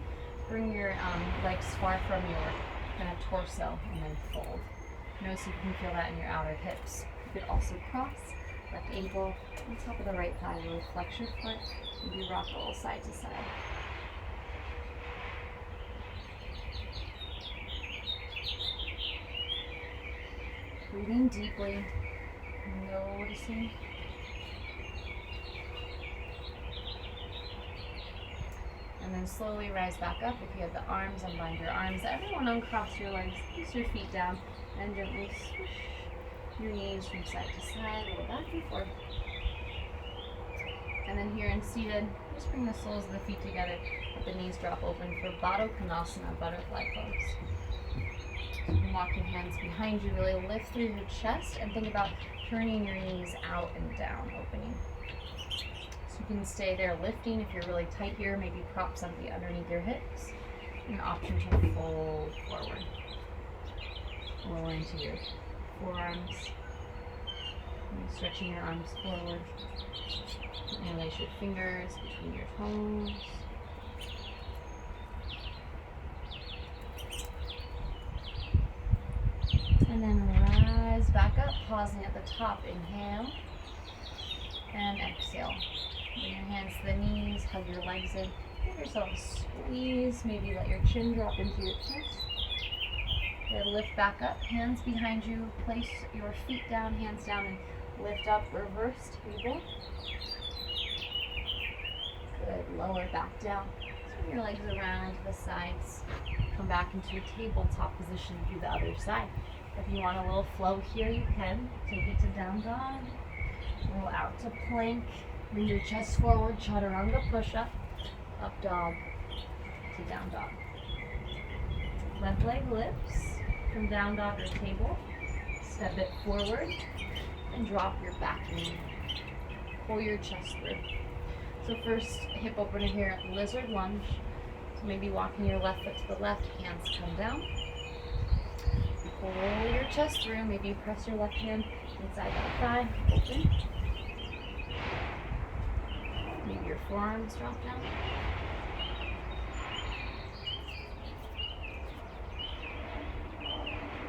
bring your legs far from your kind of torso, and then fold. Notice you can feel that in your outer hips. You could also cross, left ankle on top of the right thigh, really flex your foot, maybe rock a little side to side. Breathing deeply, noticing. And then slowly rise back up. If you have the arms, unbind your arms. Everyone uncross your legs, place your feet down, and gently swish your knees from side to side, a little back and forth. And then here in seated, just bring the soles of the feet together, let the knees drop open for Baddha Konasana, butterfly pose. So you can walk your hands behind you, really lift through your chest, and think about turning your knees out and down, opening. So you can stay there lifting. If you're really tight here, maybe prop something underneath your hips. An option to fold forward. Lower into your forearms. And stretching your arms forward. Interlace your fingers between your toes. And then rise back up, pausing at the top. Inhale and exhale. Bring your hands to the knees, hug your legs in. Give yourself a squeeze. Maybe let your chin drop into your chest. Then lift back up, hands behind you. Place your feet down, hands down, and lift up, reverse table. Good, lower back down. Swing your legs around to the sides. Come back into a tabletop position, do the other side. If you want a little flow here, you can. Take it to down dog. Roll out to plank. Bring your chest forward, chaturanga push-up. Up dog to down dog. Left leg lifts from down dog or table. Step it forward and drop your back knee. Pull your chest through. So first, hip opener here, lizard lunge. So maybe walking your left foot to the left, hands come down. Pull your chest through, maybe press your left hand inside that thigh, open. Maybe your forearms drop down.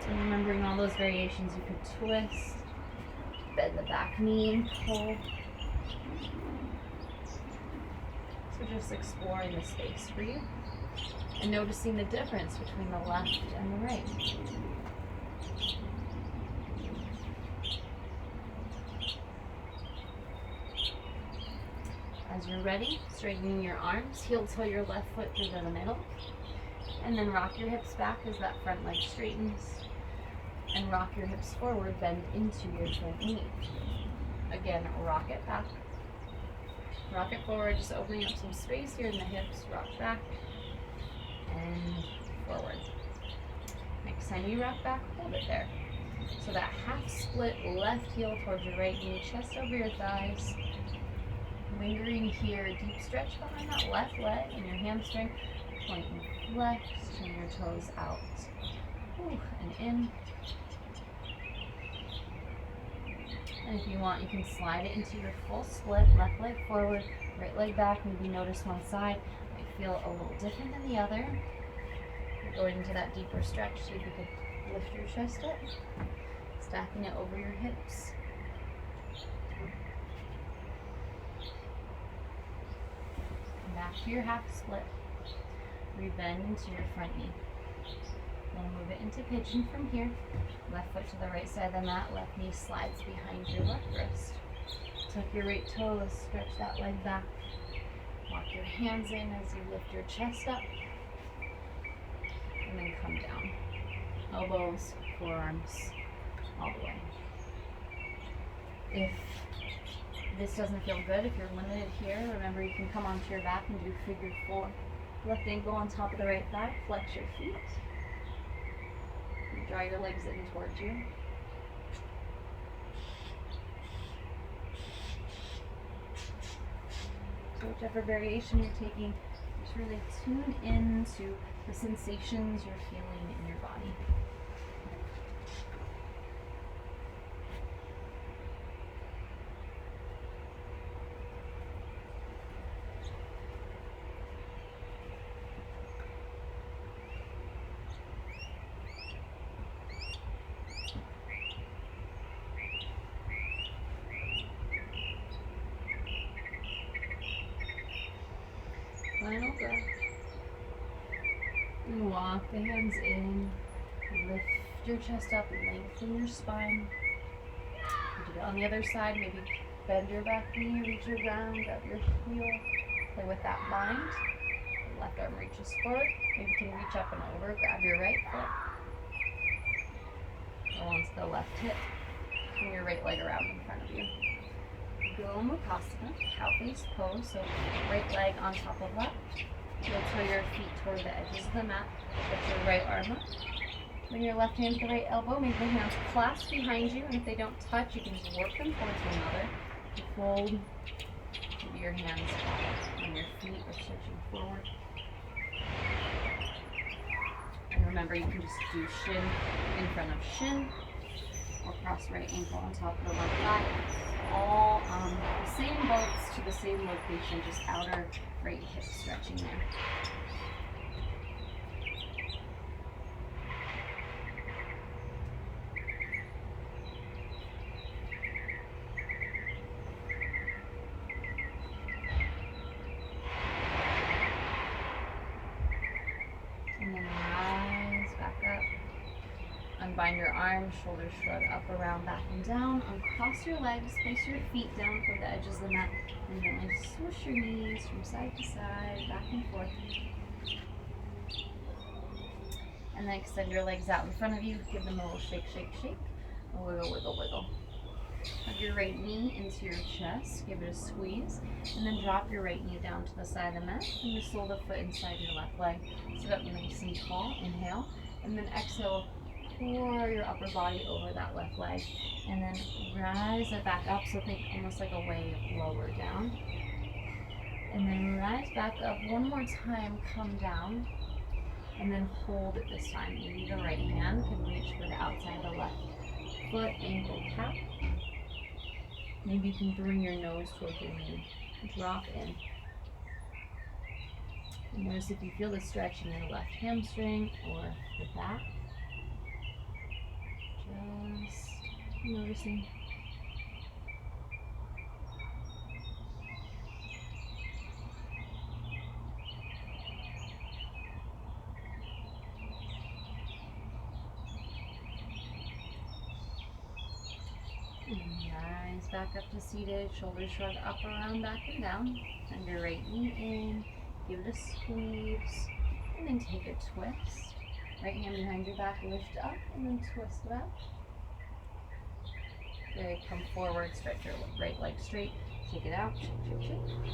And remembering all those variations, you could twist, bend the back knee and pull. So just exploring the space for you and noticing the difference between the left and the right. As you're ready, straightening your arms, heel toe your left foot through the middle, and then rock your hips back as that front leg straightens. And rock your hips forward, bend into your front knee. Again, rock it back. Rock it forward, just opening up some space here in the hips. Rock back and forward. Next time you rock back, hold it there. So that half split left heel towards your right knee, chest over your thighs. Lingering here, deep stretch behind that left leg and your hamstring. Point and flex, turn your toes out. Ooh, and in. And if you want, you can slide it into your full split. Left leg forward, right leg back. Maybe notice one side might feel a little different than the other. Going into that deeper stretch, see if you can lift your chest up. Stacking it over your hips. Come back to your half split. Rebend into your front knee. Then move it into pigeon from here. Left foot to the right side of the mat. Left knee slides behind your left wrist. Tuck your right toes. Stretch that leg back. Walk your hands in as you lift your chest up. And then come down. Elbows, forearms, all the way. If this doesn't feel good, if you're limited here, remember you can come onto your back and do figure 4. Left ankle on top of the right thigh, flex your feet. And draw your legs in towards you. So whichever variation you're taking, just really tune into the sensations you're feeling in your body. Final breath. And walk the hands in. Lift your chest up and lengthen your spine. You do it on the other side. Maybe bend your back knee, reach your ground, grab your heel. Play with that mind. The left arm reaches forward. Maybe you can reach up and over. Grab your right foot. Go onto the left hip. Turn your right leg around in front of you. Gomukhasana, cow face pose, so right leg on top of left. You'll toe your feet toward the edges of the mat. Lift your right arm up. Bring your left hand to the right elbow. Make the hands clasp behind you, and if they don't touch, you can just work them towards one another. You fold. Maybe your hands on your feet or stretching forward. And remember, you can just do shin in front of shin, or cross right ankle on top of the left thigh. All the same bolts to the same location, just outer right hip stretching there. And then rise back up. Unbind your arms, shoulders shrug up, around, back and down. Uncross your legs, place your feet down toward the edges of the mat, and gently swoosh your knees from side to side, back and forth. And then extend your legs out in front of you. Give them a little shake, shake, shake. A wiggle, wiggle, wiggle. Hug your right knee into your chest. Give it a squeeze. And then drop your right knee down to the side of the mat. And just sole the foot inside your left leg. Sit up nice and tall. Inhale. And then exhale. Pour your upper body over that left leg, and then rise it back up, so think almost like a wave lower down, and then rise back up one more time, come down, and then hold it this time. Maybe the right hand can reach for the outside of the left foot, ankle tap. Maybe you can bring your nose towards your knee, drop in. And notice if you feel the stretch in your left hamstring or the back. Just noticing. And rise back up to seated, shoulders shrug up, around, back and down. Send your right knee in, give it a squeeze, and then take a twist. Right hand behind your back, lift up, and then twist back. Good, come forward, stretch your right leg straight, shake it out, shake, shake, shake.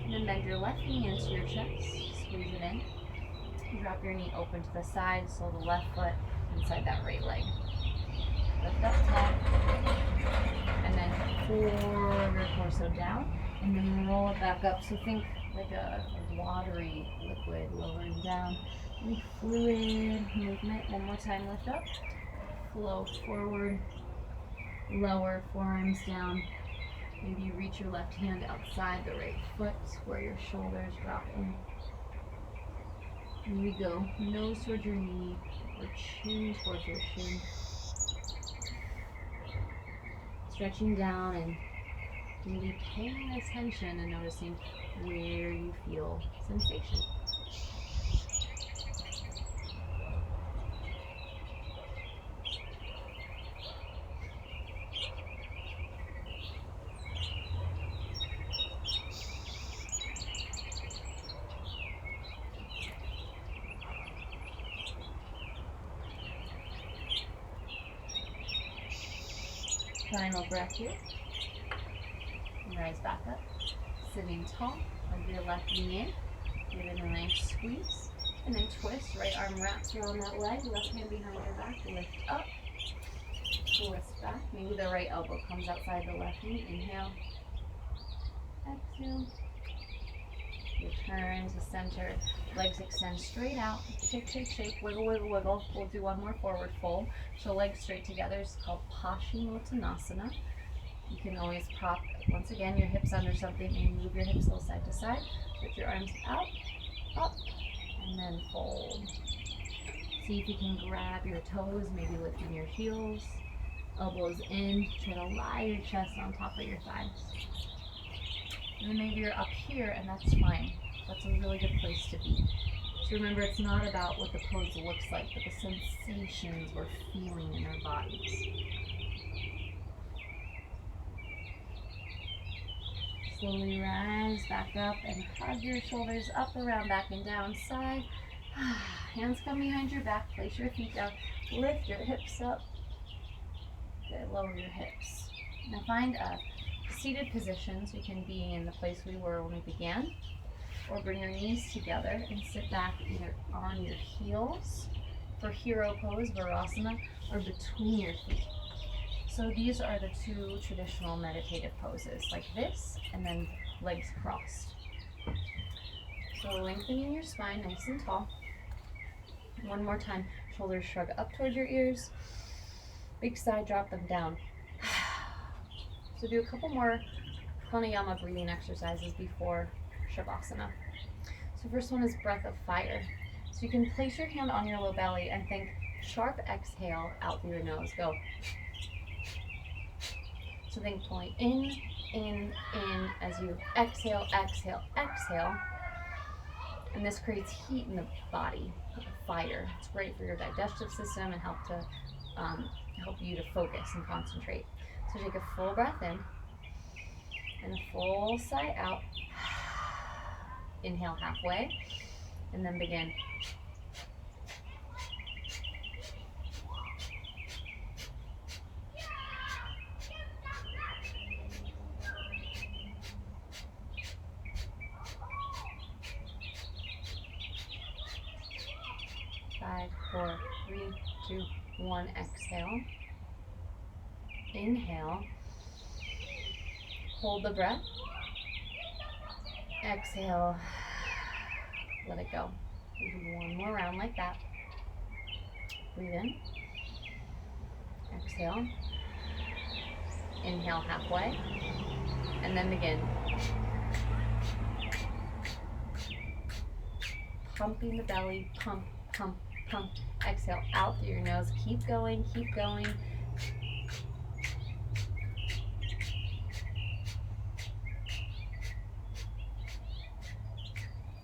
And then bend your left knee into your chest, squeeze it in. Drop your knee open to the side, so the left foot inside that right leg. Lift up tall, and then forward your torso down, and then roll it back up. So think like a watery liquid lowering down. Any fluid movement. One more time, lift up, flow forward, lower, forearms down. Maybe you reach your left hand outside the right foot where your shoulders drop in. Here we go. Nose towards your knee or chin towards your shin. Stretching down and really paying attention and noticing where you feel sensation. Final breath here. Rise back up. Sitting tall. Hug your left knee in. Give it a nice squeeze. And then twist. Right arm wraps around that leg. Left hand behind your back. Lift up. Twist back. Maybe the right elbow comes outside the left knee. Inhale. Exhale. Return to center. Legs extend straight out. Shake, shake, shake. Wiggle, wiggle, wiggle. We'll do one more forward fold. So legs straight together. It's called Paschimottanasana. You can always prop, once again, your hips under something and move your hips a little side to side. Put your arms out, up, and then fold. See if you can grab your toes, maybe lifting your heels, elbows in. Try to lie your chest on top of your thighs. And then maybe you're up here, and that's fine. That's a really good place to be. So remember, it's not about what the pose looks like, but the sensations we're feeling in our bodies. Slowly rise back up and hug your shoulders up, around, back, and down, side. Hands come behind your back. Place your feet down. Lift your hips up. Good. Lower your hips. Now find a seated position so you can be in the place we were when we began. Or bring your knees together and sit back either on your heels for hero pose, Virasana, or between your feet. So these are the two traditional meditative poses, like this, and then legs crossed. So lengthening your spine nice and tall. One more time, shoulders shrug up towards your ears. Big side, drop them down. So do a couple more pranayama breathing exercises before Shavasana. So first one is breath of fire. So you can place your hand on your low belly and think sharp exhale out through your nose. Go. So think pulling in, as you exhale, exhale, exhale. And this creates heat in the body, fire. It's great for your digestive system and help you to focus and concentrate. So take a full breath in and a full sigh out. Inhale halfway and then begin. Five, four, three, two, one. Exhale. Inhale. Hold the breath. Exhale. Let it go. We'll do one more round like that. Breathe in. Exhale. Inhale halfway. And then begin. Pumping the belly. Pump, pump, pump. Exhale out through your nose. Keep going, keep going.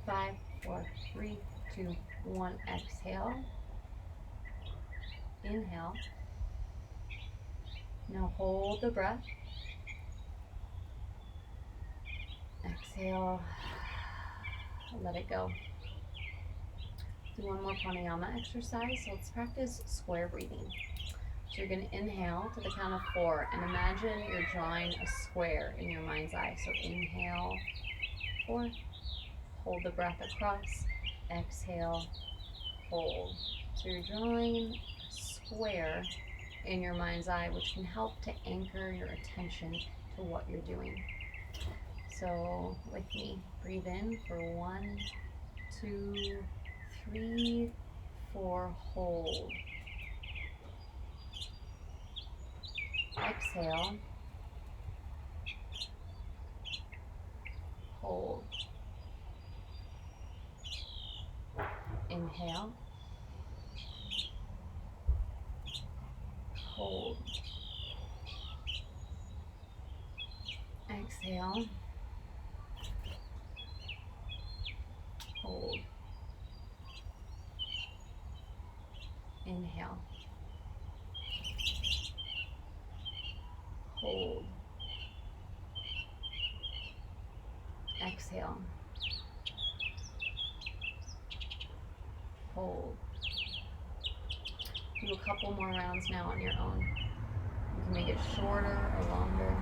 Five, four, three, two, one. Exhale. Inhale. Now hold the breath. Exhale. Let it go. Do one more pranayama exercise. So let's practice square breathing. So you're going to inhale to the count of 4 and imagine you're drawing a square in your mind's eye. So inhale, 4, hold the breath across, exhale, hold. So you're drawing a square in your mind's eye, which can help to anchor your attention to what you're doing. So with me, breathe in for 1, 2, 3, 4, hold. Exhale, hold. Inhale, hold. Exhale, hold. Inhale, hold. Exhale, hold. Do a couple more rounds now on your own. You can make it shorter or longer.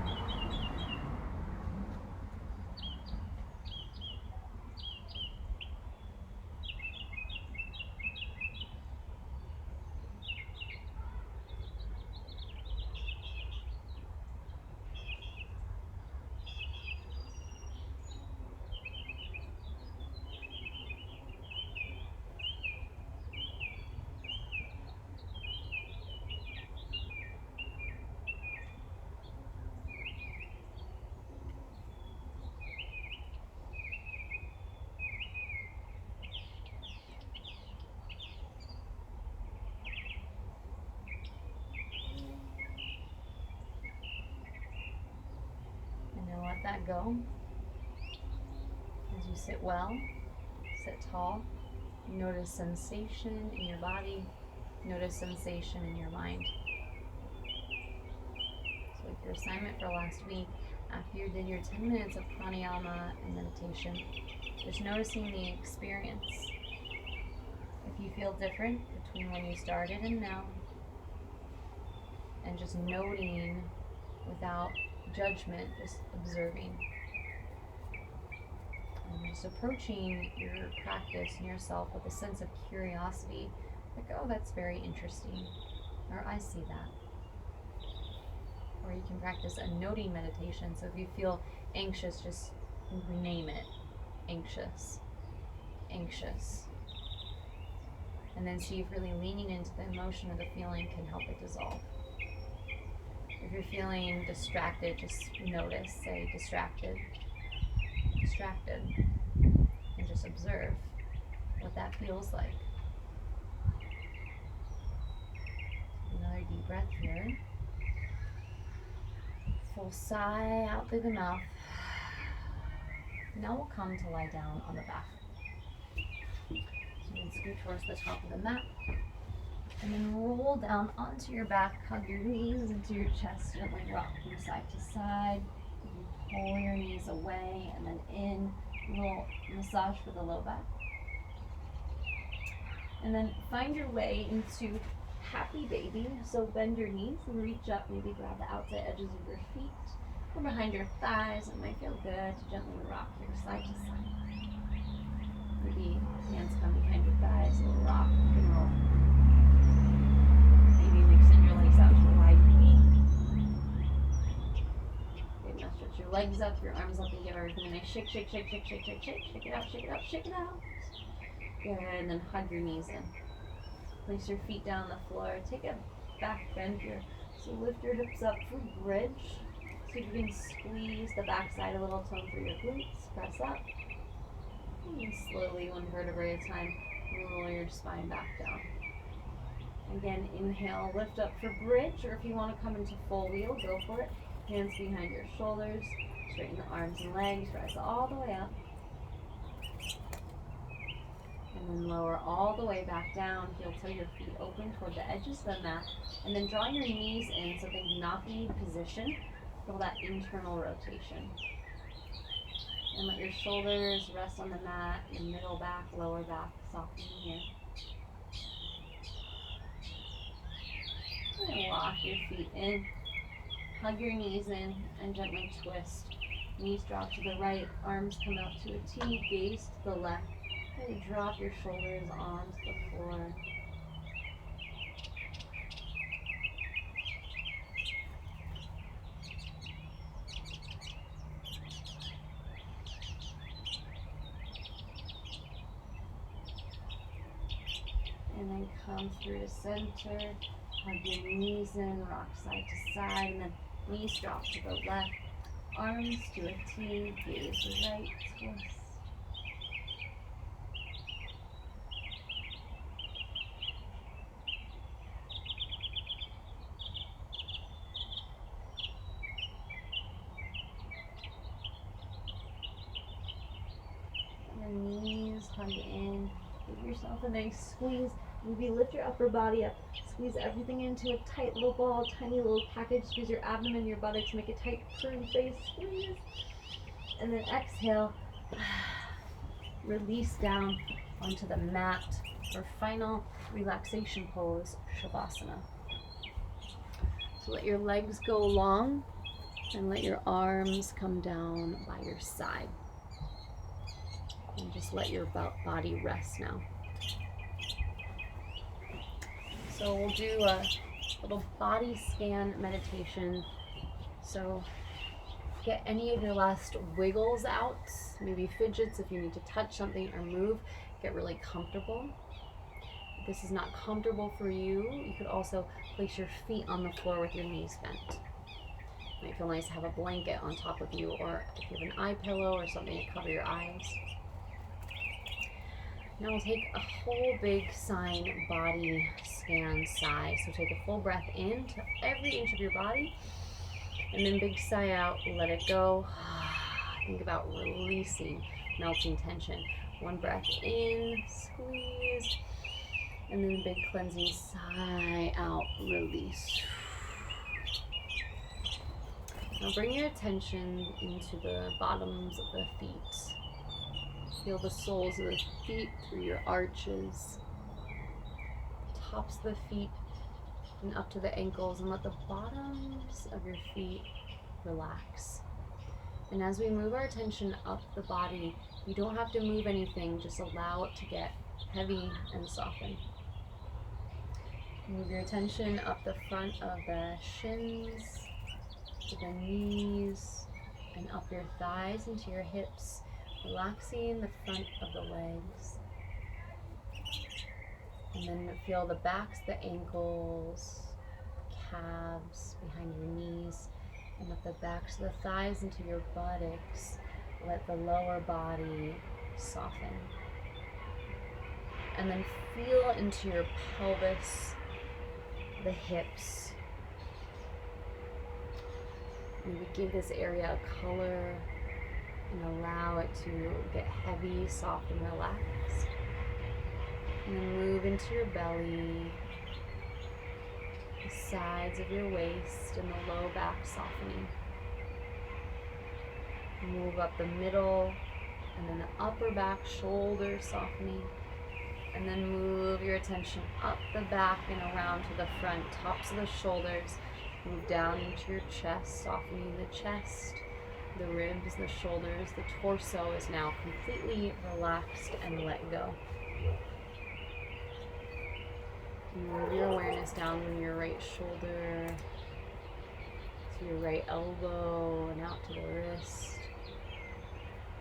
Let that go as you sit well, sit tall. Notice sensation in your body, notice sensation in your mind. So like your assignment for last week, after you did your 10 minutes of pranayama and meditation, just noticing the experience. If you feel different between when you started and now, and just noting without judgment, just observing. And just approaching your practice and yourself with a sense of curiosity, like, oh, that's very interesting, or I see that. Or you can practice a noting meditation. So if you feel anxious, just name it. Anxious. Anxious. And then see if really leaning into the emotion or the feeling can help it dissolve. If you're feeling distracted, just notice, say distracted, distracted, and just observe what that feels like. Another deep breath here. Full sigh out through the mouth. Now we'll come to lie down on the back. So you can scoot towards the top of the mat. And then roll down onto your back, hug your knees into your chest, gently rock from side to side. You can pull your knees away and then in, a little massage for the low back. And then find your way into happy baby. So bend your knees and reach up, maybe grab the outside edges of your feet or behind your thighs. It might feel good to gently rock your side to side. Maybe hands come behind your thighs, a little rock and roll. Out to a wide knee. Good, now stretch your legs up, your arms up, and give everything a nice shake, shake, shake, shake, shake, shake, shake. Shake it out, shake it out, shake it out. Good, and then hug your knees in. Place your feet down on the floor. Take a back bend here. So lift your hips up for bridge. So you can squeeze the back side a little, tone through your glutes. Press up. And slowly, one vertebrae at a time, roll your spine back down. Again, inhale, lift up for bridge, or if you want to come into full wheel, go for it. Hands behind your shoulders, straighten the arms and legs, rise all the way up. And then lower all the way back down, heel toe your feet open toward the edges of the mat, and then draw your knees in so think navi position, feel that internal rotation. And let your shoulders rest on the mat, your middle back, lower back, soften here. lock your feet in. Hug your knees in and gently twist. Knees drop to the right, arms come out to a T, gaze to the left. And drop your shoulders onto the floor. And then come through to center, hug your knees in, rock side to side, and then knees drop to the left, arms to a T, gaze to the right, twist. And knees hug in, give yourself a nice squeeze. Maybe lift your upper body up, squeeze everything into a tight little ball, tiny little package, squeeze your abdomen, your buttocks, make it tight, prune face, squeeze. And then exhale, release down onto the mat for final relaxation pose, Shavasana. So let your legs go long and let your arms come down by your side. And just let your body rest now. So we'll do a little body scan meditation. So get any of your last wiggles out, maybe fidgets if you need to touch something or move. Get really comfortable. If this is not comfortable for you, you could also place your feet on the floor with your knees bent. It might feel nice to have a blanket on top of you, or if you have an eye pillow or something to cover your eyes. Now we'll take a whole big sine body scan sigh. So take a full breath in to every inch of your body, and then big sigh out, let it go. Think about releasing, melting tension. One breath in, squeeze, and then big cleansing sigh out, release. Now bring your attention into the bottoms of the feet. Feel the soles of the feet through your arches, tops of the feet and up to the ankles, and let the bottoms of your feet relax. And as we move our attention up the body, you don't have to move anything, just allow it to get heavy and soften. Move your attention up the front of the shins, to the knees, and up your thighs into your hips, relaxing the front of the legs. And then feel the backs, the ankles, the calves, behind your knees, and let the backs of the thighs into your buttocks. Let the lower body soften. And then feel into your pelvis, the hips. Maybe give this area a color and allow it to get heavy, soft, and relaxed. And then move into your belly, the sides of your waist, and the low back softening. Move up the middle, and then the upper back, shoulders softening. And then move your attention up the back and around to the front, tops of the shoulders. Move down into your chest, softening the chest, the ribs, the shoulders. The torso is now completely relaxed and let go. Move your awareness down from your right shoulder to your right elbow and out to the wrist.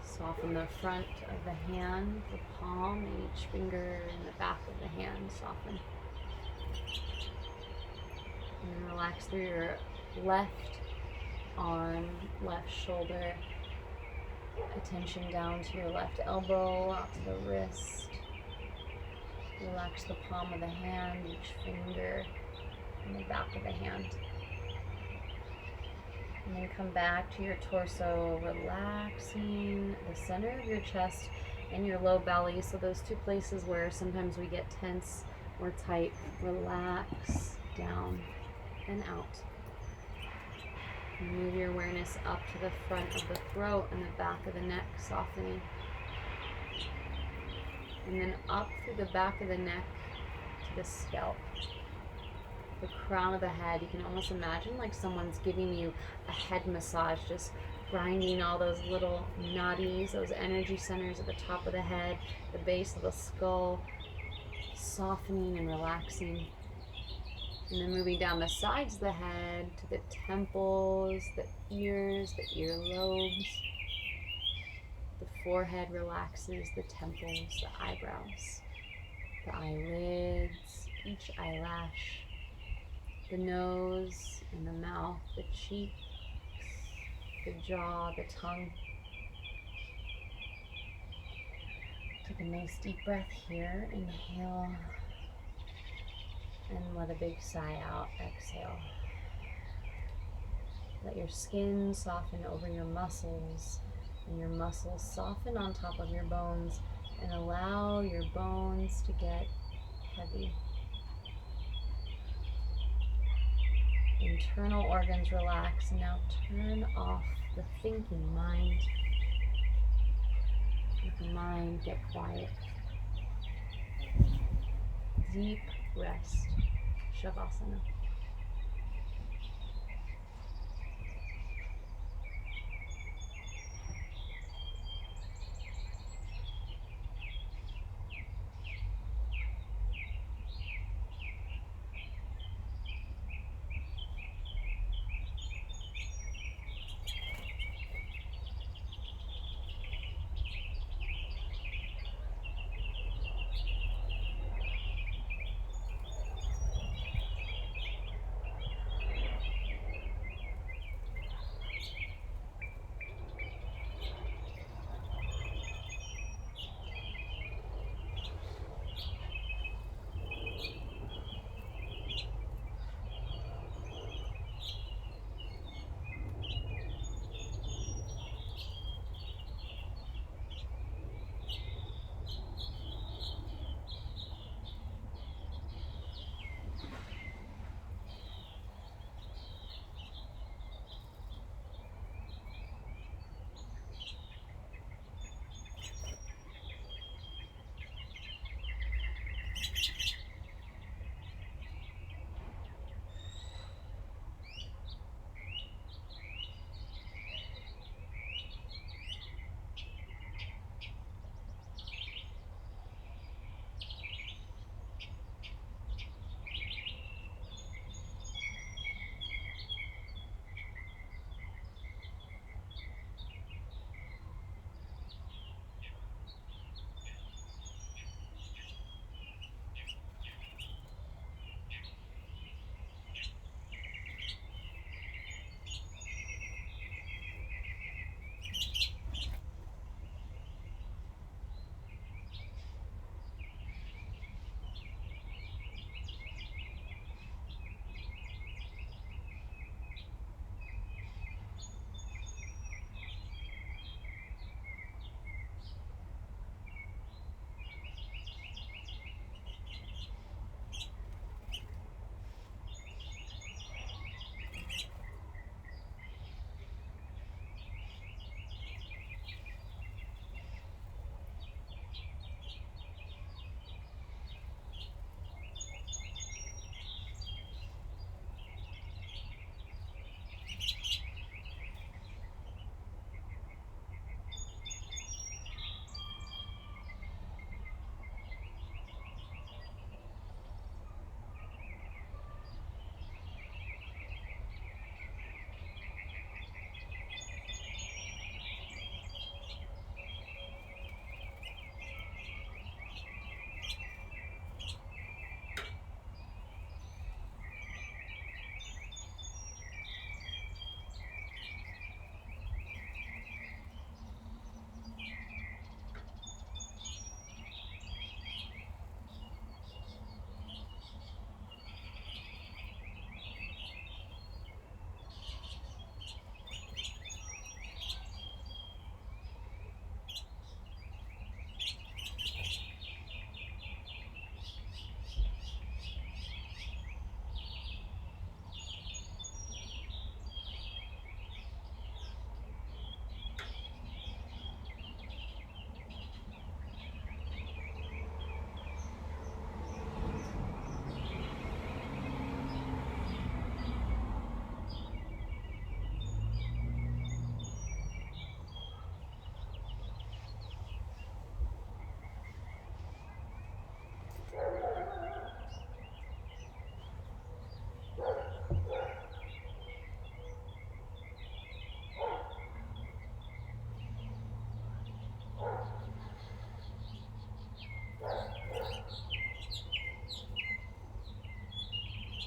Soften the front of the hand, the palm, and each finger, and the back of the hand soften. And then relax through your left arm, left shoulder. Attention down to your left elbow, out to the wrist. Relax the palm of the hand, each finger, and the back of the hand. And then come back to your torso, relaxing the center of your chest and your low belly. So those two places where sometimes we get tense or tight, relax down and out. Move your awareness up to the front of the throat and the back of the neck, softening. And then up through the back of the neck to the scalp. the crown of the head. You can almost imagine like someone's giving you a head massage, just grinding all those little nadis, those energy centers at the top of the head, the base of the skull, softening and relaxing. And then moving down the sides of the head to the temples, the ears, the earlobes. The forehead relaxes, the temples, the eyebrows, the eyelids, each eyelash, the nose and the mouth, the cheeks, the jaw, the tongue. Take a nice deep breath here. Inhale. And let a big sigh out. Exhale. Let your skin soften over your muscles, and your muscles soften on top of your bones, and allow your bones to get heavy. Internal organs relax, and now turn off the thinking mind. Let the mind get quiet. Deep rest. Shavasana.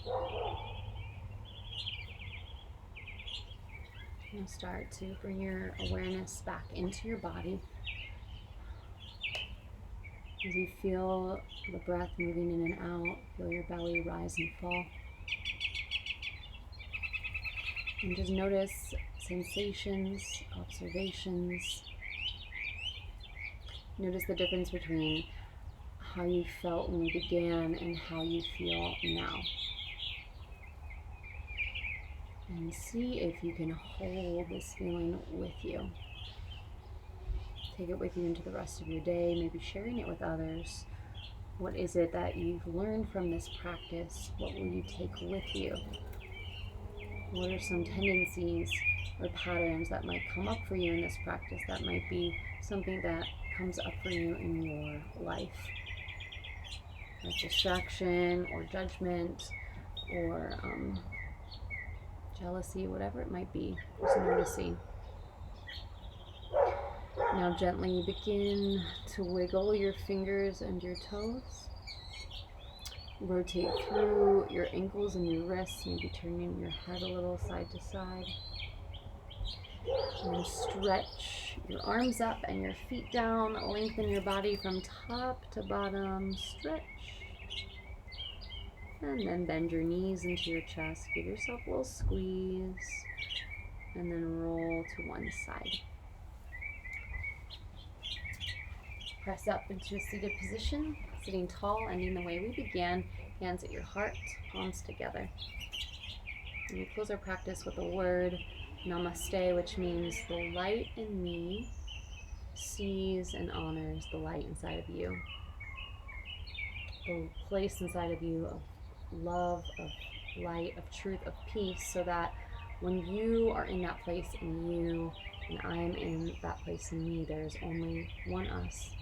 Now start to bring your awareness back into your body as you feel the breath moving in and out. Feel your belly rise and fall. And just notice sensations, observations. Notice the difference between how you felt when you began and how you feel now. And see if you can hold this feeling with you. Take it with you into the rest of your day, maybe sharing it with others. What is it that you've learned from this practice? What will you take with you? What are some tendencies or patterns that might come up for you in this practice that might be something that comes up for you in your life? Like distraction or judgment or jealousy, whatever it might be. Just noticing. Now gently begin to wiggle your fingers and your toes. Rotate through your ankles and your wrists, maybe turning your head a little side to side. And then stretch your arms up and your feet down. Lengthen your body from top to bottom. Stretch. And then bend your knees into your chest. Give yourself a little squeeze. And then roll to one side. Press up into a seated position, sitting tall, ending the way we began. Hands at your heart, palms together. And we close our practice with the word Namaste, which means the light in me sees and honors the light inside of you. The place inside of you of love, of light, of truth, of peace, so that when you are in that place in you and I am in that place in me, there's only one us.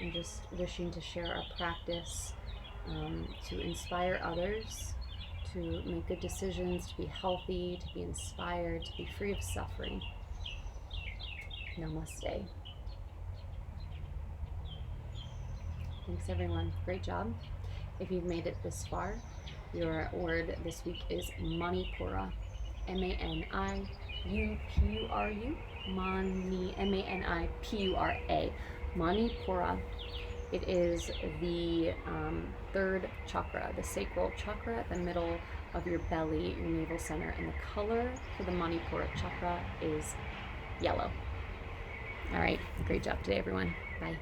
I'm just wishing to share our practice to inspire others, to make good decisions, to be healthy, to be inspired, to be free of suffering. Namaste. Thanks everyone. Great job. If you've made it this far, your word this week is Manipura. M-A-N-I-U-P-U-R-U. Mani, M-A-N-I-P-U-R-A. Manipura. It is the third chakra, the sacral chakra at the middle of your belly, your navel center. And the color for the Manipura chakra is yellow. All right. Great job today, everyone. Bye.